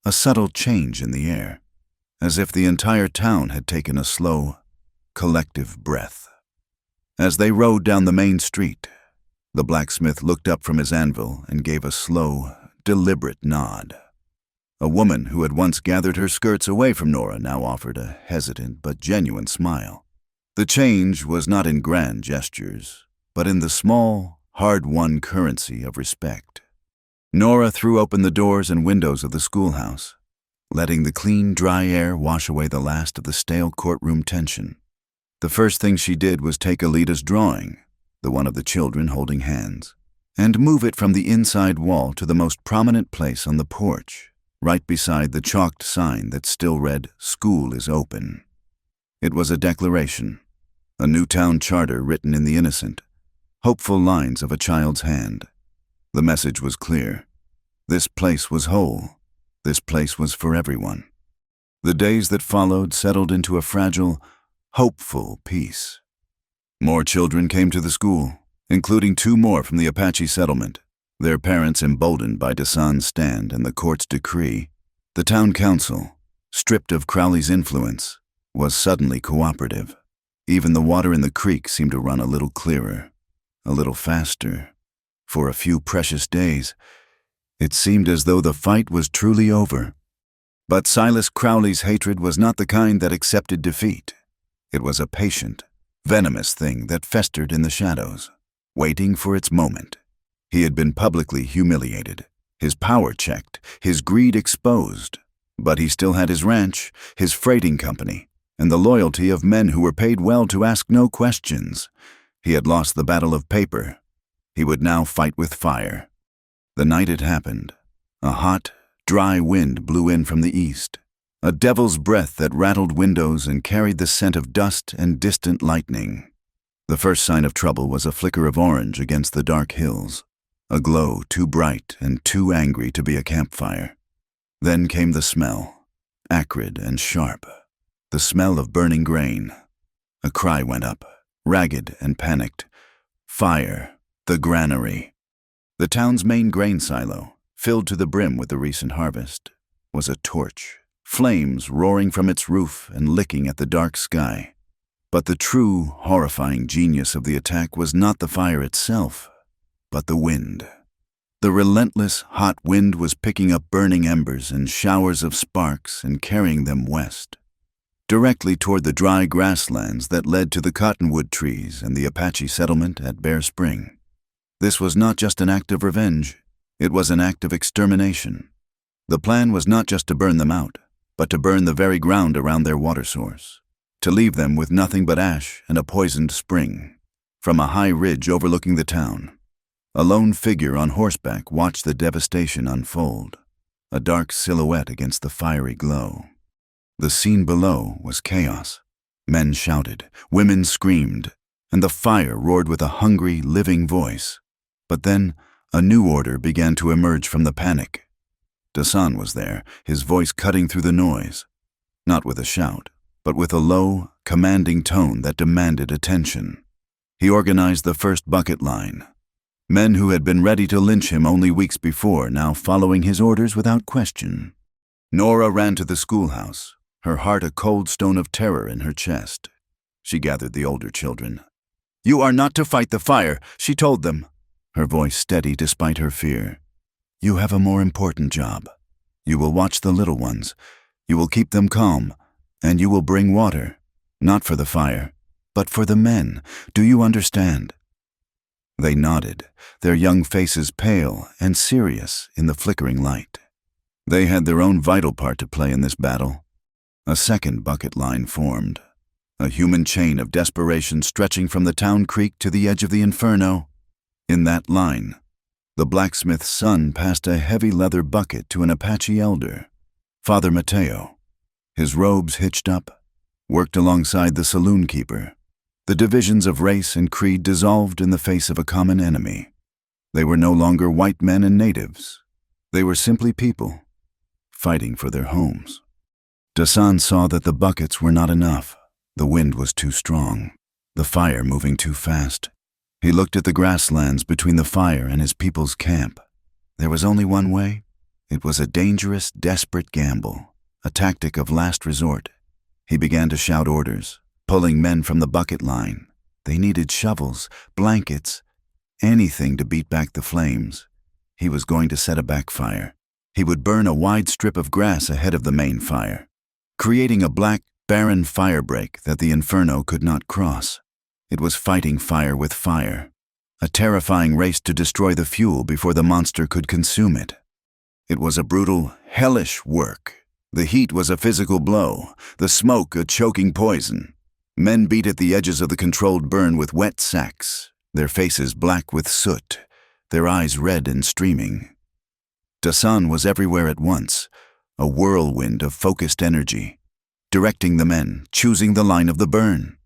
a subtle change in the air, as if the entire town had taken a slow, collective breath. As they rode down the main street, the blacksmith looked up from his anvil and gave a slow, deliberate nod. A woman who had once gathered her skirts away from Nora now offered a hesitant but genuine smile. The change was not in grand gestures, but in the small, hard-won currency of respect. Nora threw open the doors and windows of the schoolhouse, letting the clean, dry air wash away the last of the stale courtroom tension. The first thing she did was take Alita's drawing, the one of the children holding hands, and move it from the inside wall to the most prominent place on the porch, right beside the chalked sign that still read, "School is open." It was a declaration, a new town charter written in the innocent, hopeful lines of a child's hand. The message was clear. This place was whole. This place was for everyone. The days that followed settled into a fragile, hopeful peace. More children came to the school, including 2 more from the Apache settlement, their parents emboldened by Dasan's stand and the court's decree. The town council, stripped of Crowley's influence, was suddenly cooperative. Even the water in the creek seemed to run a little clearer, a little faster. For a few precious days, it seemed as though the fight was truly over. But Silas Crowley's hatred was not the kind that accepted defeat. It was a patient, venomous thing that festered in the shadows, waiting for its moment. He had been publicly humiliated, his power checked, his greed exposed, but he still had his ranch, his freighting company, and the loyalty of men who were paid well to ask no questions. He had lost the battle of paper. He would now fight with fire. The night it happened, a hot, dry wind blew in from the east, a devil's breath that rattled windows and carried the scent of dust and distant lightning. The first sign of trouble was a flicker of orange against the dark hills, a glow too bright and too angry to be a campfire. Then came the smell, acrid and sharp, the smell of burning grain. A cry went up, ragged and panicked. Fire, the granary. The town's main grain silo, filled to the brim with the recent harvest, was a torch, flames roaring from its roof and licking at the dark sky. But the true, horrifying genius of the attack was not the fire itself, but the wind. The relentless, hot wind was picking up burning embers and showers of sparks and carrying them west, directly toward the dry grasslands that led to the cottonwood trees and the Apache settlement at Bear Spring. This was not just an act of revenge, it was an act of extermination. The plan was not just to burn them out, but to burn the very ground around their water source, to leave them with nothing but ash and a poisoned spring. From a high ridge overlooking the town, a lone figure on horseback watched the devastation unfold, a dark silhouette against the fiery glow. The scene below was chaos. Men shouted, women screamed, and the fire roared with a hungry, living voice. But then, a new order began to emerge from the panic. Dasan was there, his voice cutting through the noise, not with a shout, but with a low, commanding tone that demanded attention. He organized the first bucket line. Men who had been ready to lynch him only weeks before, now following his orders without question. Nora ran to the schoolhouse, her heart a cold stone of terror in her chest. She gathered the older children. "You are not to fight the fire," she told them, her voice steady despite her fear. "You have a more important job. You will watch the little ones. You will keep them calm, and you will bring water, not for the fire, but for the men. Do you understand?" They nodded, their young faces pale and serious in the flickering light. They had their own vital part to play in this battle. A second bucket line formed, a human chain of desperation stretching from the town creek to the edge of the inferno. In that line, the blacksmith's son passed a heavy leather bucket to an Apache elder, Father Mateo. His robes hitched up, worked alongside the saloon keeper. The divisions of race and creed dissolved in the face of a common enemy. They were no longer white men and natives. They were simply people, fighting for their homes. Dasan saw that the buckets were not enough. The wind was too strong, the fire moving too fast. He looked at the grasslands between the fire and his people's camp. There was only one way. It was a dangerous, desperate gamble, a tactic of last resort. He began to shout orders, pulling men from the bucket line. They needed shovels, blankets, anything to beat back the flames. He was going to set a backfire. He would burn a wide strip of grass ahead of the main fire, creating a black, barren firebreak that the inferno could not cross. It was fighting fire with fire, a terrifying race to destroy the fuel before the monster could consume it. It was a brutal, hellish work. The heat was a physical blow, the smoke a choking poison. Men beat at the edges of the controlled burn with wet sacks, their faces black with soot, their eyes red and streaming. Dasan was everywhere at once, a whirlwind of focused energy, directing the men, choosing the line of the burn.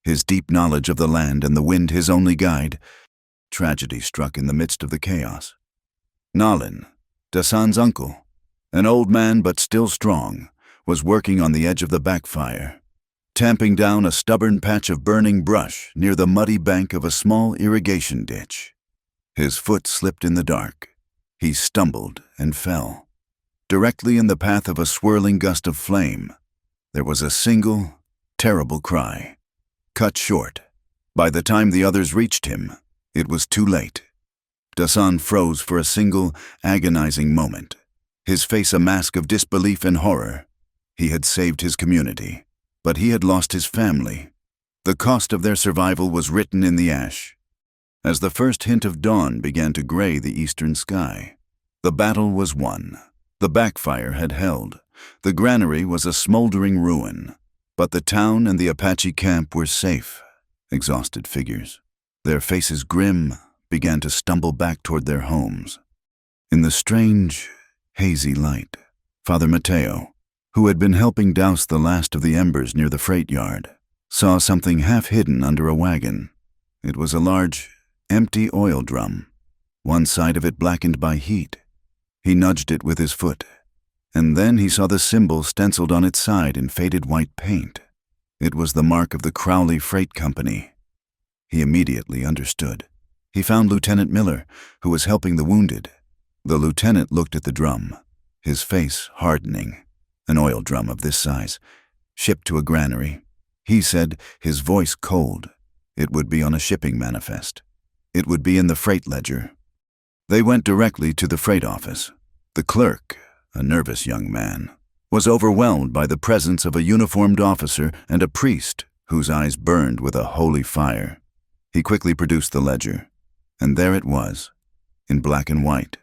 His deep knowledge of the land and the wind his only guide. Tragedy struck in the midst of the chaos. Nalin, Dasan's uncle, an old man but still strong, was working on the edge of the backfire, tamping down a stubborn patch of burning brush near the muddy bank of a small irrigation ditch. His foot slipped in the dark. He stumbled and fell. Directly in the path of a swirling gust of flame, there was a single, terrible cry. Cut short. By the time the others reached him, it was too late. Dasan froze for a single, agonizing moment, his face a mask of disbelief and horror. He had saved his community, but he had lost his family. The cost of their survival was written in the ash. As the first hint of dawn began to gray the eastern sky, the battle was won. The backfire had held. The granary was a smoldering ruin. But the town and the Apache camp were safe, exhausted figures. Their faces grim, began to stumble back toward their homes. In the strange, hazy light, Father Mateo, who had been helping douse the last of the embers near the freight yard, saw something half hidden under a wagon. It was a large, empty oil drum, one side of it blackened by heat. He nudged it with his foot, and then he saw the symbol stenciled on its side in faded white paint. It was the mark of the Crowley Freight Company. He immediately understood. He found Lieutenant Miller, who was helping the wounded. The lieutenant looked at the drum, his face hardening. An oil drum of this size, shipped to a granary. He said, his voice cold, it would be on a shipping manifest. It would be in the freight ledger. They went directly to the freight office. The clerk, a nervous young man, was overwhelmed by the presence of a uniformed officer and a priest whose eyes burned with a holy fire. He quickly produced the ledger, and there it was, in black and white,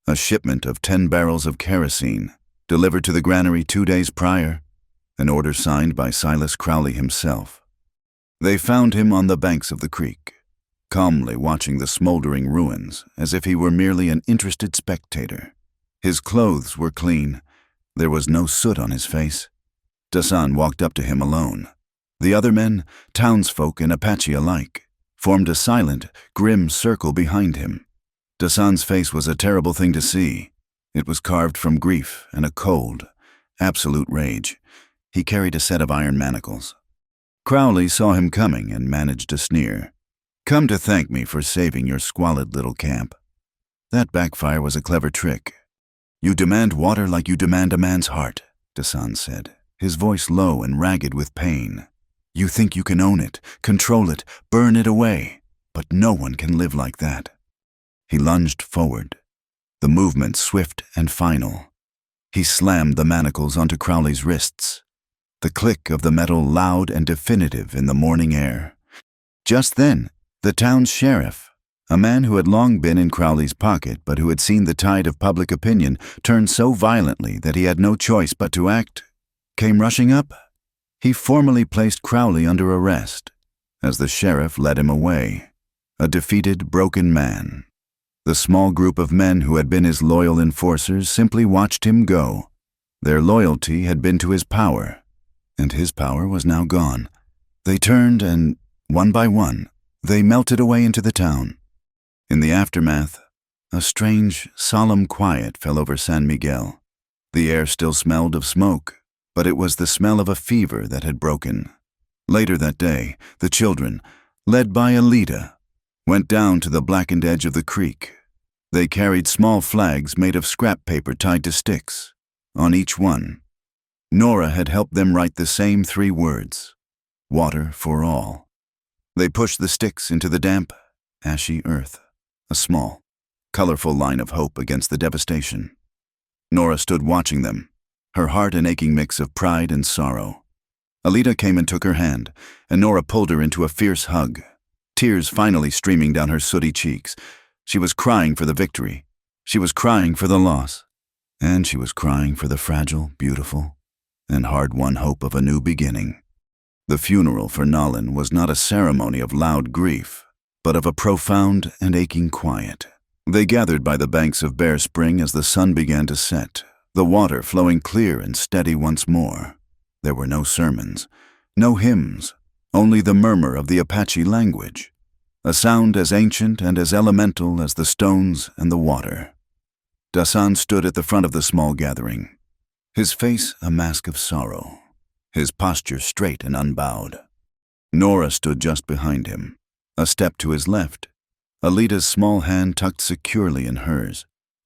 a shipment of 10 barrels of kerosene, delivered to the granary 2 days prior, an order signed by Silas Crowley himself. They found him on the banks of the creek, calmly watching the smoldering ruins as if he were merely an interested spectator. His clothes were clean. There was no soot on his face. Dasan walked up to him alone. The other men, townsfolk and Apache alike, formed a silent, grim circle behind him. Dasan's face was a terrible thing to see. It was carved from grief and a cold, absolute rage. He carried a set of iron manacles. Crowley saw him coming and managed to sneer. Come to thank me for saving your squalid little camp. That backfire was a clever trick. You demand water like you demand a man's heart, Dasan said, his voice low and ragged with pain. You think you can own it, control it, burn it away, but no one can live like that. He lunged forward, the movement swift and final. He slammed the manacles onto Crowley's wrists, the click of the metal loud and definitive in the morning air. Just then, the town's sheriff, a man who had long been in Crowley's pocket but who had seen the tide of public opinion turn so violently that he had no choice but to act, came rushing up. He formally placed Crowley under arrest as the sheriff led him away, a defeated, broken man. The small group of men who had been his loyal enforcers simply watched him go. Their loyalty had been to his power, and his power was now gone. They turned and, one by one, they melted away into the town. In the aftermath, a strange, solemn quiet fell over San Miguel. The air still smelled of smoke, but it was the smell of a fever that had broken. Later that day, the children, led by Alida, went down to the blackened edge of the creek. They carried small flags made of scrap paper tied to sticks. On each one, Nora had helped them write the same 3 words: water for all. They pushed the sticks into the damp, ashy earth, a small, colorful line of hope against the devastation. Nora stood watching them, her heart an aching mix of pride and sorrow. Alida came and took her hand, and Nora pulled her into a fierce hug, tears finally streaming down her sooty cheeks. She was crying for the victory. She was crying for the loss. And she was crying for the fragile, beautiful, and hard-won hope of a new beginning. The funeral for Nalin was not a ceremony of loud grief, but of a profound and aching quiet. They gathered by the banks of Bear Spring as the sun began to set, the water flowing clear and steady once more. There were no sermons, no hymns, only the murmur of the Apache language, a sound as ancient and as elemental as the stones and the water. Dasan stood at the front of the small gathering, his face a mask of sorrow, his posture straight and unbowed. Nora stood just behind him, a step to his left, Alida's small hand tucked securely in hers.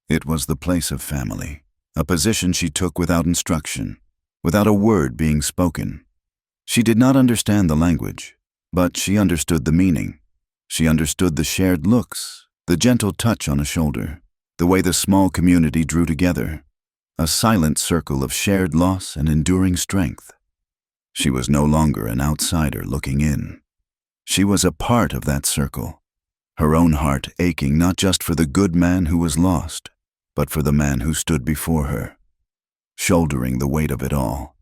It was the place of family, a position she took without instruction, without a word being spoken. She did not understand the language, but she understood the meaning. She understood the shared looks, the gentle touch on a shoulder, the way the small community drew together, a silent circle of shared loss and enduring strength. She was no longer an outsider looking in. She was a part of that circle, her own heart aching not just for the good man who was lost, but for the man who stood before her, shouldering the weight of it all.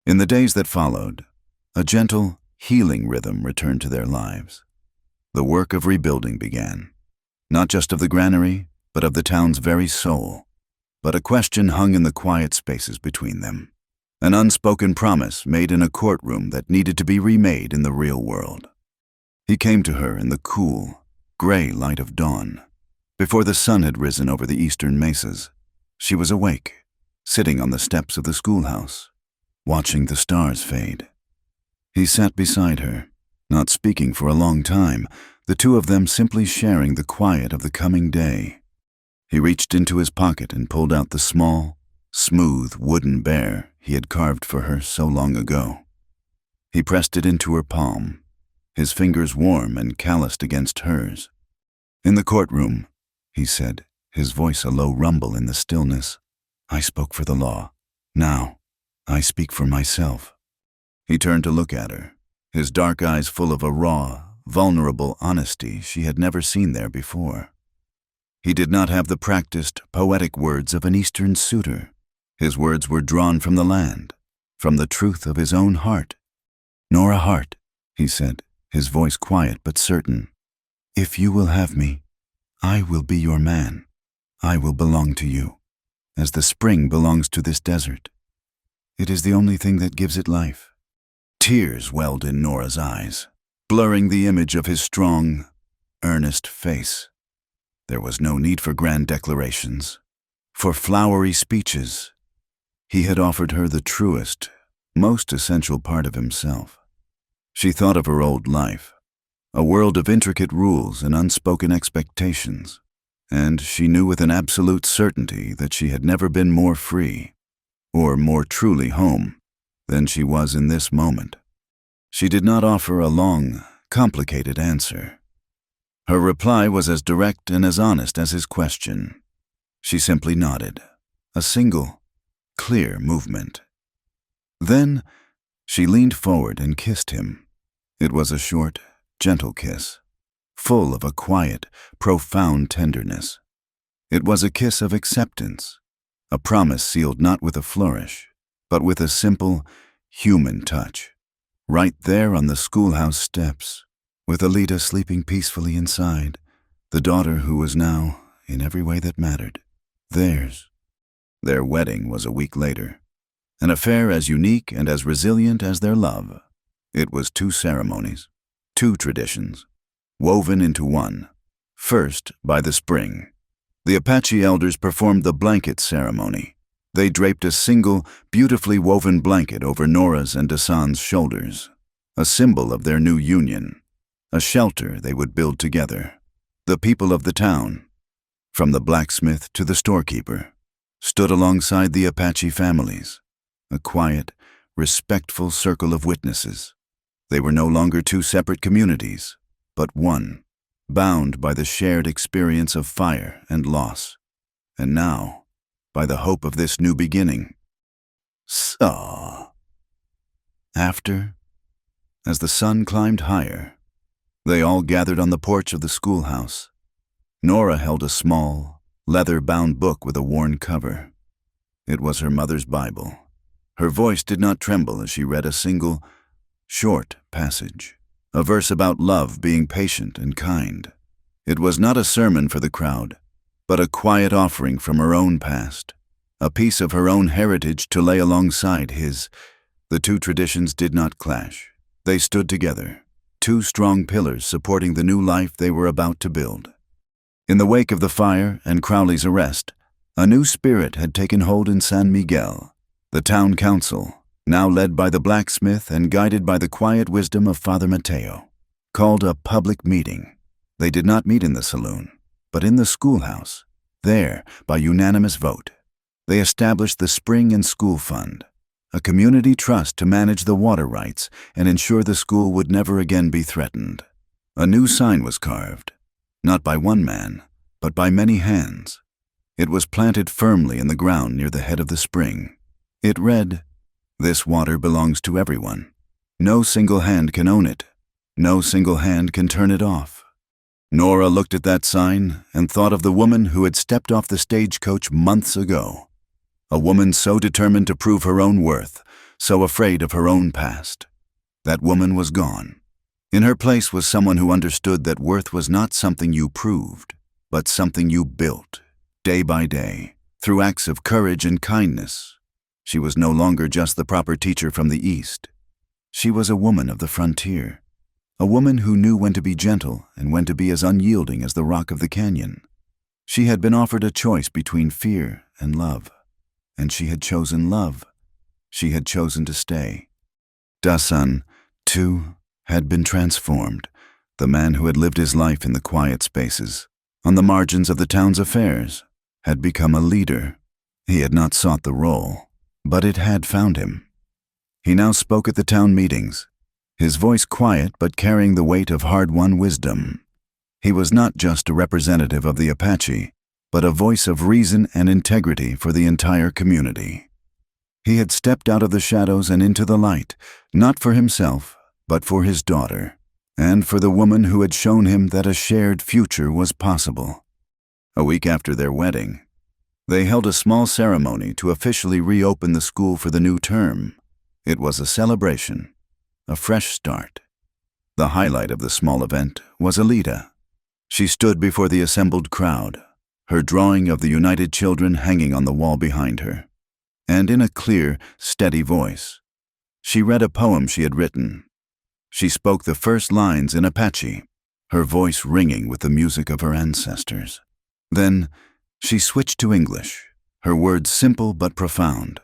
In the days that followed, a gentle, healing rhythm returned to their lives. The work of rebuilding began, not just of the granary, but of the town's very soul. But a question hung in the quiet spaces between them, an unspoken promise made in a courtroom that needed to be remade in the real world. He came to her in the cool, gray light of dawn. Before the sun had risen over the eastern mesas, she was awake, sitting on the steps of the schoolhouse, watching the stars fade. He sat beside her, not speaking for a long time, the two of them simply sharing the quiet of the coming day. He reached into his pocket and pulled out the small, smooth wooden bear he had carved for her so long ago. He pressed it into her palm, his fingers warm and calloused against hers. "In the courtroom," he said, his voice a low rumble in the stillness, "I spoke for the law. Now, I speak for myself." He turned to look at her, his dark eyes full of a raw, vulnerable honesty she had never seen there before. He did not have the practiced, poetic words of an Eastern suitor. His words were drawn from the land, from the truth of his own heart. "Nora Hart," he said, his voice quiet but certain, "if you will have me, I will be your man. I will belong to you, as the spring belongs to this desert. It is the only thing that gives it life." Tears welled in Nora's eyes, blurring the image of his strong, earnest face. There was no need for grand declarations, for flowery speeches. He had offered her the truest, most essential part of himself. She thought of her old life, a world of intricate rules and unspoken expectations, and she knew with an absolute certainty that she had never been more free, or more truly home, than she was in this moment. She did not offer a long, complicated answer. Her reply was as direct and as honest as his question. She simply nodded, a single, clear movement. Then she leaned forward and kissed him. It was a short, gentle kiss, full of a quiet, profound tenderness. It was a kiss of acceptance, a promise sealed not with a flourish, but with a simple, human touch. Right there on the schoolhouse steps, with Alida sleeping peacefully inside, the daughter who was now, in every way that mattered, theirs. Their wedding was a week later, an affair as unique and as resilient as their love. It was 2 ceremonies, 2 traditions, woven into one. First, by the spring, the Apache elders performed the blanket ceremony. They draped a single, beautifully woven blanket over Nora's and Dasan's shoulders, a symbol of their new union, a shelter they would build together. The people of the town, from the blacksmith to the storekeeper, stood alongside the Apache families, a quiet, respectful circle of witnesses. They were no longer 2 separate communities, but one, bound by the shared experience of fire and loss, and now, by the hope of this new beginning. So, after, as the sun climbed higher, they all gathered on the porch of the schoolhouse. Nora held a small, leather-bound book with a worn cover. It was her mother's Bible. Her voice did not tremble as she read a single, short passage, a verse about love being patient and kind. It was not a sermon for the crowd, but a quiet offering from her own past, a piece of her own heritage to lay alongside his. The 2 traditions did not clash. They stood together, 2 strong pillars supporting the new life they were about to build. In the wake of the fire and Crowley's arrest, a new spirit had taken hold in San Miguel. The town council, now led by the blacksmith and guided by the quiet wisdom of Father Mateo, called a public meeting. They did not meet in the saloon, but in the schoolhouse. There, by unanimous vote, they established the Spring and School Fund, a community trust to manage the water rights and ensure the school would never again be threatened. A new sign was carved, not by one man, but by many hands. It was planted firmly in the ground near the head of the spring. It read, "This water belongs to everyone. No single hand can own it. No single hand can turn it off." Nora looked at that sign and thought of the woman who had stepped off the stagecoach months ago. A woman so determined to prove her own worth, so afraid of her own past. That woman was gone. In her place was someone who understood that worth was not something you proved, but something you built, day by day, through acts of courage and kindness. She was no longer just the proper teacher from the East. She was a woman of the frontier, a woman who knew when to be gentle and when to be as unyielding as the rock of the canyon. She had been offered a choice between fear and love, and she had chosen love. She had chosen to stay. Dasan, too, had been transformed. The man who had lived his life in the quiet spaces, on the margins of the town's affairs, had become a leader. He had not sought the role, but it had found him. He now spoke at the town meetings, his voice quiet but carrying the weight of hard-won wisdom. He was not just a representative of the Apache, but a voice of reason and integrity for the entire community. He had stepped out of the shadows and into the light, not for himself, but for his daughter, and for the woman who had shown him that a shared future was possible. A week after their wedding, they held a small ceremony to officially reopen the school for the new term. It was a celebration, a fresh start. The highlight of the small event was Alida. She stood before the assembled crowd, her drawing of the United Children hanging on the wall behind her, and in a clear, steady voice, she read a poem she had written. She spoke the first lines in Apache, her voice ringing with the music of her ancestors. Then she switched to English, her words simple but profound.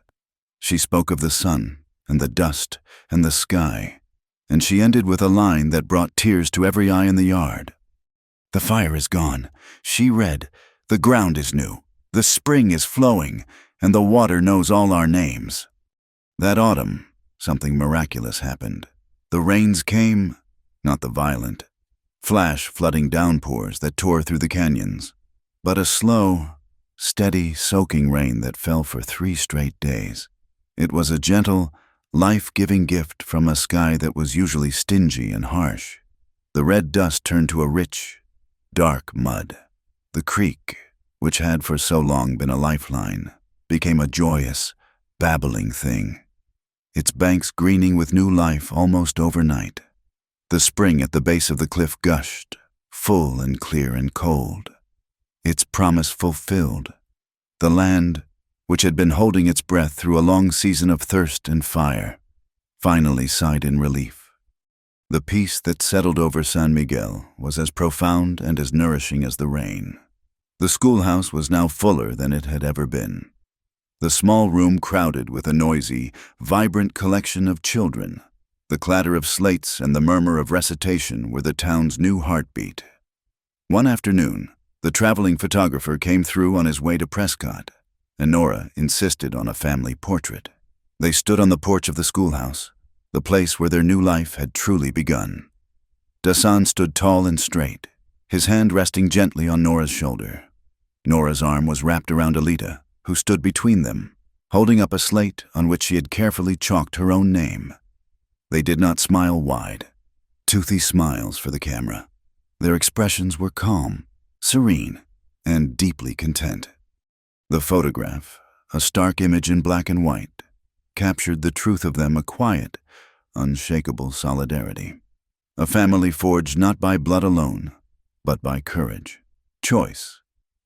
She spoke of the sun and the dust and the sky, and she ended with a line that brought tears to every eye in the yard. "The fire is gone," she read. "The ground is new. The spring is flowing, and the water knows all our names." That autumn, something miraculous happened. The rains came, not the violent, flash flooding downpours that tore through the canyons, but a slow, steady, soaking rain that fell for 3 straight days. It was a gentle, life-giving gift from a sky that was usually stingy and harsh. The red dust turned to a rich, dark mud. The creek, which had for so long been a lifeline, became a joyous, babbling thing, its banks greening with new life almost overnight. The spring at the base of the cliff gushed, full and clear and cold, its promise fulfilled. The land, which had been holding its breath through a long season of thirst and fire, finally sighed in relief. The peace that settled over San Miguel was as profound and as nourishing as the rain. The schoolhouse was now fuller than it had ever been. The small room crowded with a noisy, vibrant collection of children. The clatter of slates and the murmur of recitation were the town's new heartbeat. One afternoon, the traveling photographer came through on his way to Prescott, and Nora insisted on a family portrait. They stood on the porch of the schoolhouse, the place where their new life had truly begun. Dasan stood tall and straight, his hand resting gently on Nora's shoulder. Nora's arm was wrapped around Alita, who stood between them, holding up a slate on which she had carefully chalked her own name. They did not smile wide, toothy smiles for the camera. Their expressions were calm, serene, and deeply content. The photograph, a stark image in black and white, captured the truth of them, a quiet, unshakable solidarity. A family forged not by blood alone, but by courage, choice,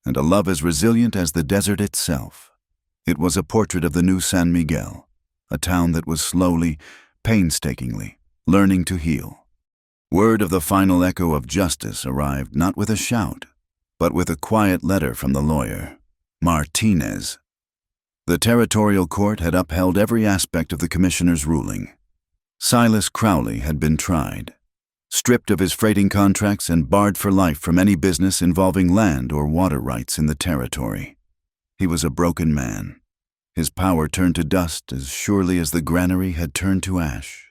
and a love as resilient as the desert itself. It was a portrait of the new San Miguel, a town that was slowly, painstakingly, learning to heal. Word of the final echo of justice arrived not with a shout, but with a quiet letter from the lawyer, Martinez. The territorial court had upheld every aspect of the commissioner's ruling. Silas Crowley had been tried, stripped of his freighting contracts and barred for life from any business involving land or water rights in the territory. He was a broken man. His power turned to dust as surely as the granary had turned to ash.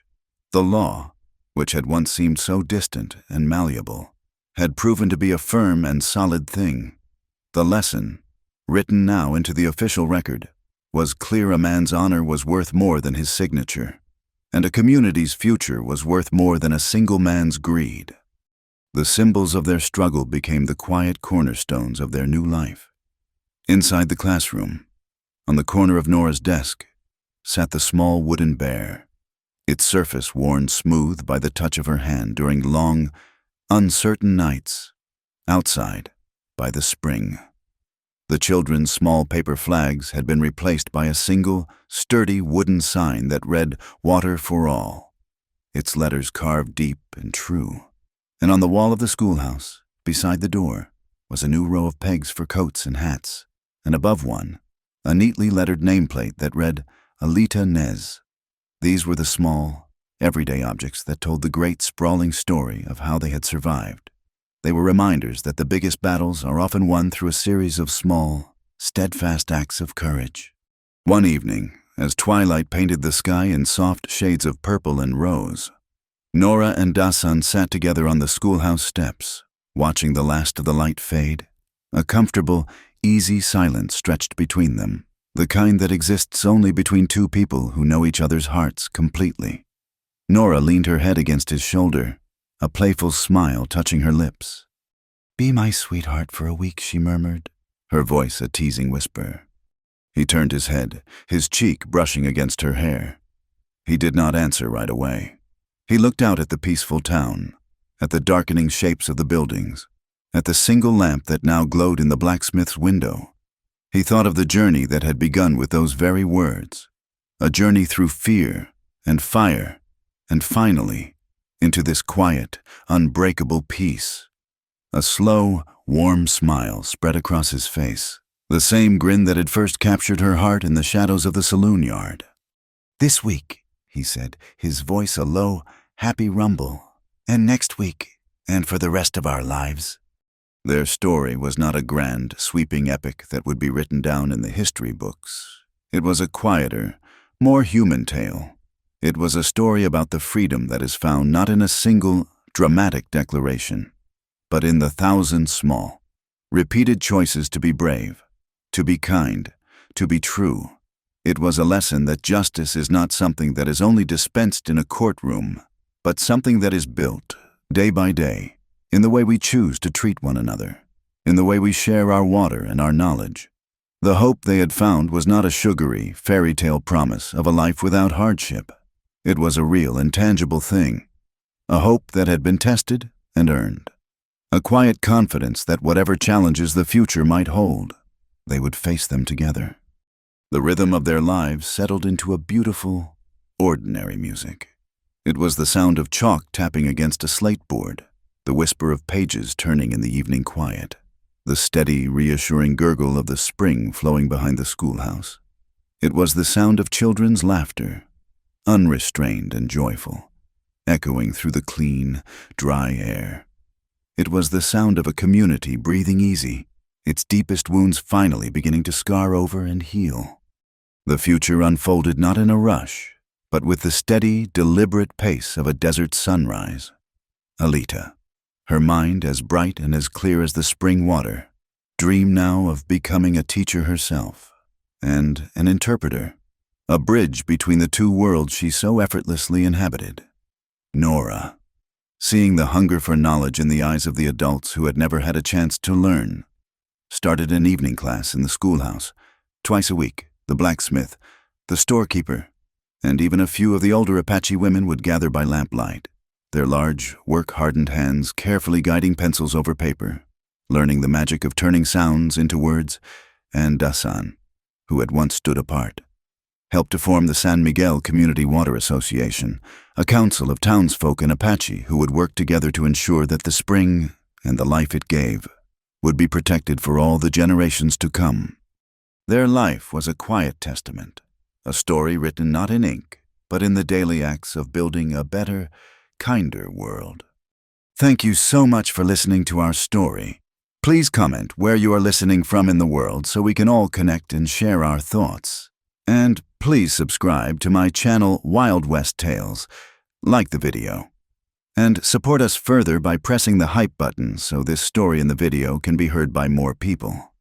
The law, which had once seemed so distant and malleable, had proven to be a firm and solid thing. The lesson, written now into the official record, was clear: a man's honor was worth more than his signature, and a community's future was worth more than a single man's greed. The symbols of their struggle became the quiet cornerstones of their new life. Inside the classroom, on the corner of Nora's desk, sat the small wooden bear, its surface worn smooth by the touch of her hand during long, uncertain nights, outside by the spring. The children's small paper flags had been replaced by a single, sturdy wooden sign that read "Water for All," its letters carved deep and true. And on the wall of the schoolhouse, beside the door, was a new row of pegs for coats and hats, and above one, a neatly lettered nameplate that read Alita Nez. These were the small, everyday objects that told the great, sprawling story of how they had survived. They were reminders that the biggest battles are often won through a series of small, steadfast acts of courage. One evening, as twilight painted the sky in soft shades of purple and rose, Nora and Dasan sat together on the schoolhouse steps, watching the last of the light fade. A comfortable, easy silence stretched between them, the kind that exists only between two people who know each other's hearts completely. Nora leaned her head against his shoulder, a playful smile touching her lips. "Be my sweetheart for a week," she murmured, her voice a teasing whisper. He turned his head, his cheek brushing against her hair. He did not answer right away. He looked out at the peaceful town, at the darkening shapes of the buildings, at the single lamp that now glowed in the blacksmith's window. He thought of the journey that had begun with those very words, a journey through fear and fire, and finally, into this quiet, unbreakable peace. A slow, warm smile spread across his face, the same grin that had first captured her heart in the shadows of the saloon yard. "This week," he said, his voice a low, happy rumble, and next week, and for the rest of our lives. Their story was not a grand, sweeping epic that would be written down in the history books. It was a quieter, more human tale. It was a story about the freedom that is found not in a single, dramatic declaration, but in the thousand small, repeated choices to be brave, to be kind, to be true. It was a lesson that justice is not something that is only dispensed in a courtroom, but something that is built, day by day, in the way we choose to treat one another, in the way we share our water and our knowledge. The hope they had found was not a sugary, fairy tale promise of a life without hardship. It was a real and tangible thing, a hope that had been tested and earned, a quiet confidence that whatever challenges the future might hold, they would face them together. The rhythm of their lives settled into a beautiful, ordinary music. It was the sound of chalk tapping against a slate board, the whisper of pages turning in the evening quiet, the steady, reassuring gurgle of the spring flowing behind the schoolhouse. It was the sound of children's laughter, unrestrained and joyful, echoing through the clean, dry air. It was the sound of a community breathing easy, its deepest wounds finally beginning to scar over and heal. The future unfolded not in a rush, but with the steady, deliberate pace of a desert sunrise. Alita, her mind as bright and as clear as the spring water, dreamed now of becoming a teacher herself, and an interpreter, a bridge between the two worlds she so effortlessly inhabited. Nora, seeing the hunger for knowledge in the eyes of the adults who had never had a chance to learn, started an evening class in the schoolhouse. Twice a week, the blacksmith, the storekeeper, and even a few of the older Apache women would gather by lamplight, their large, work-hardened hands carefully guiding pencils over paper, learning the magic of turning sounds into words, and Dasan, who had once stood apart, helped to form the San Miguel Community Water Association, a council of townsfolk in Apache who would work together to ensure that the spring and the life it gave would be protected for all the generations to come. Their life was a quiet testament, a story written not in ink, but in the daily acts of building a better, kinder world. Thank you so much for listening to our story. Please comment where you are listening from in the world so we can all connect and share our thoughts. And please subscribe to my channel Wild West Tales, like the video, and support us further by pressing the hype button so this story in the video can be heard by more people.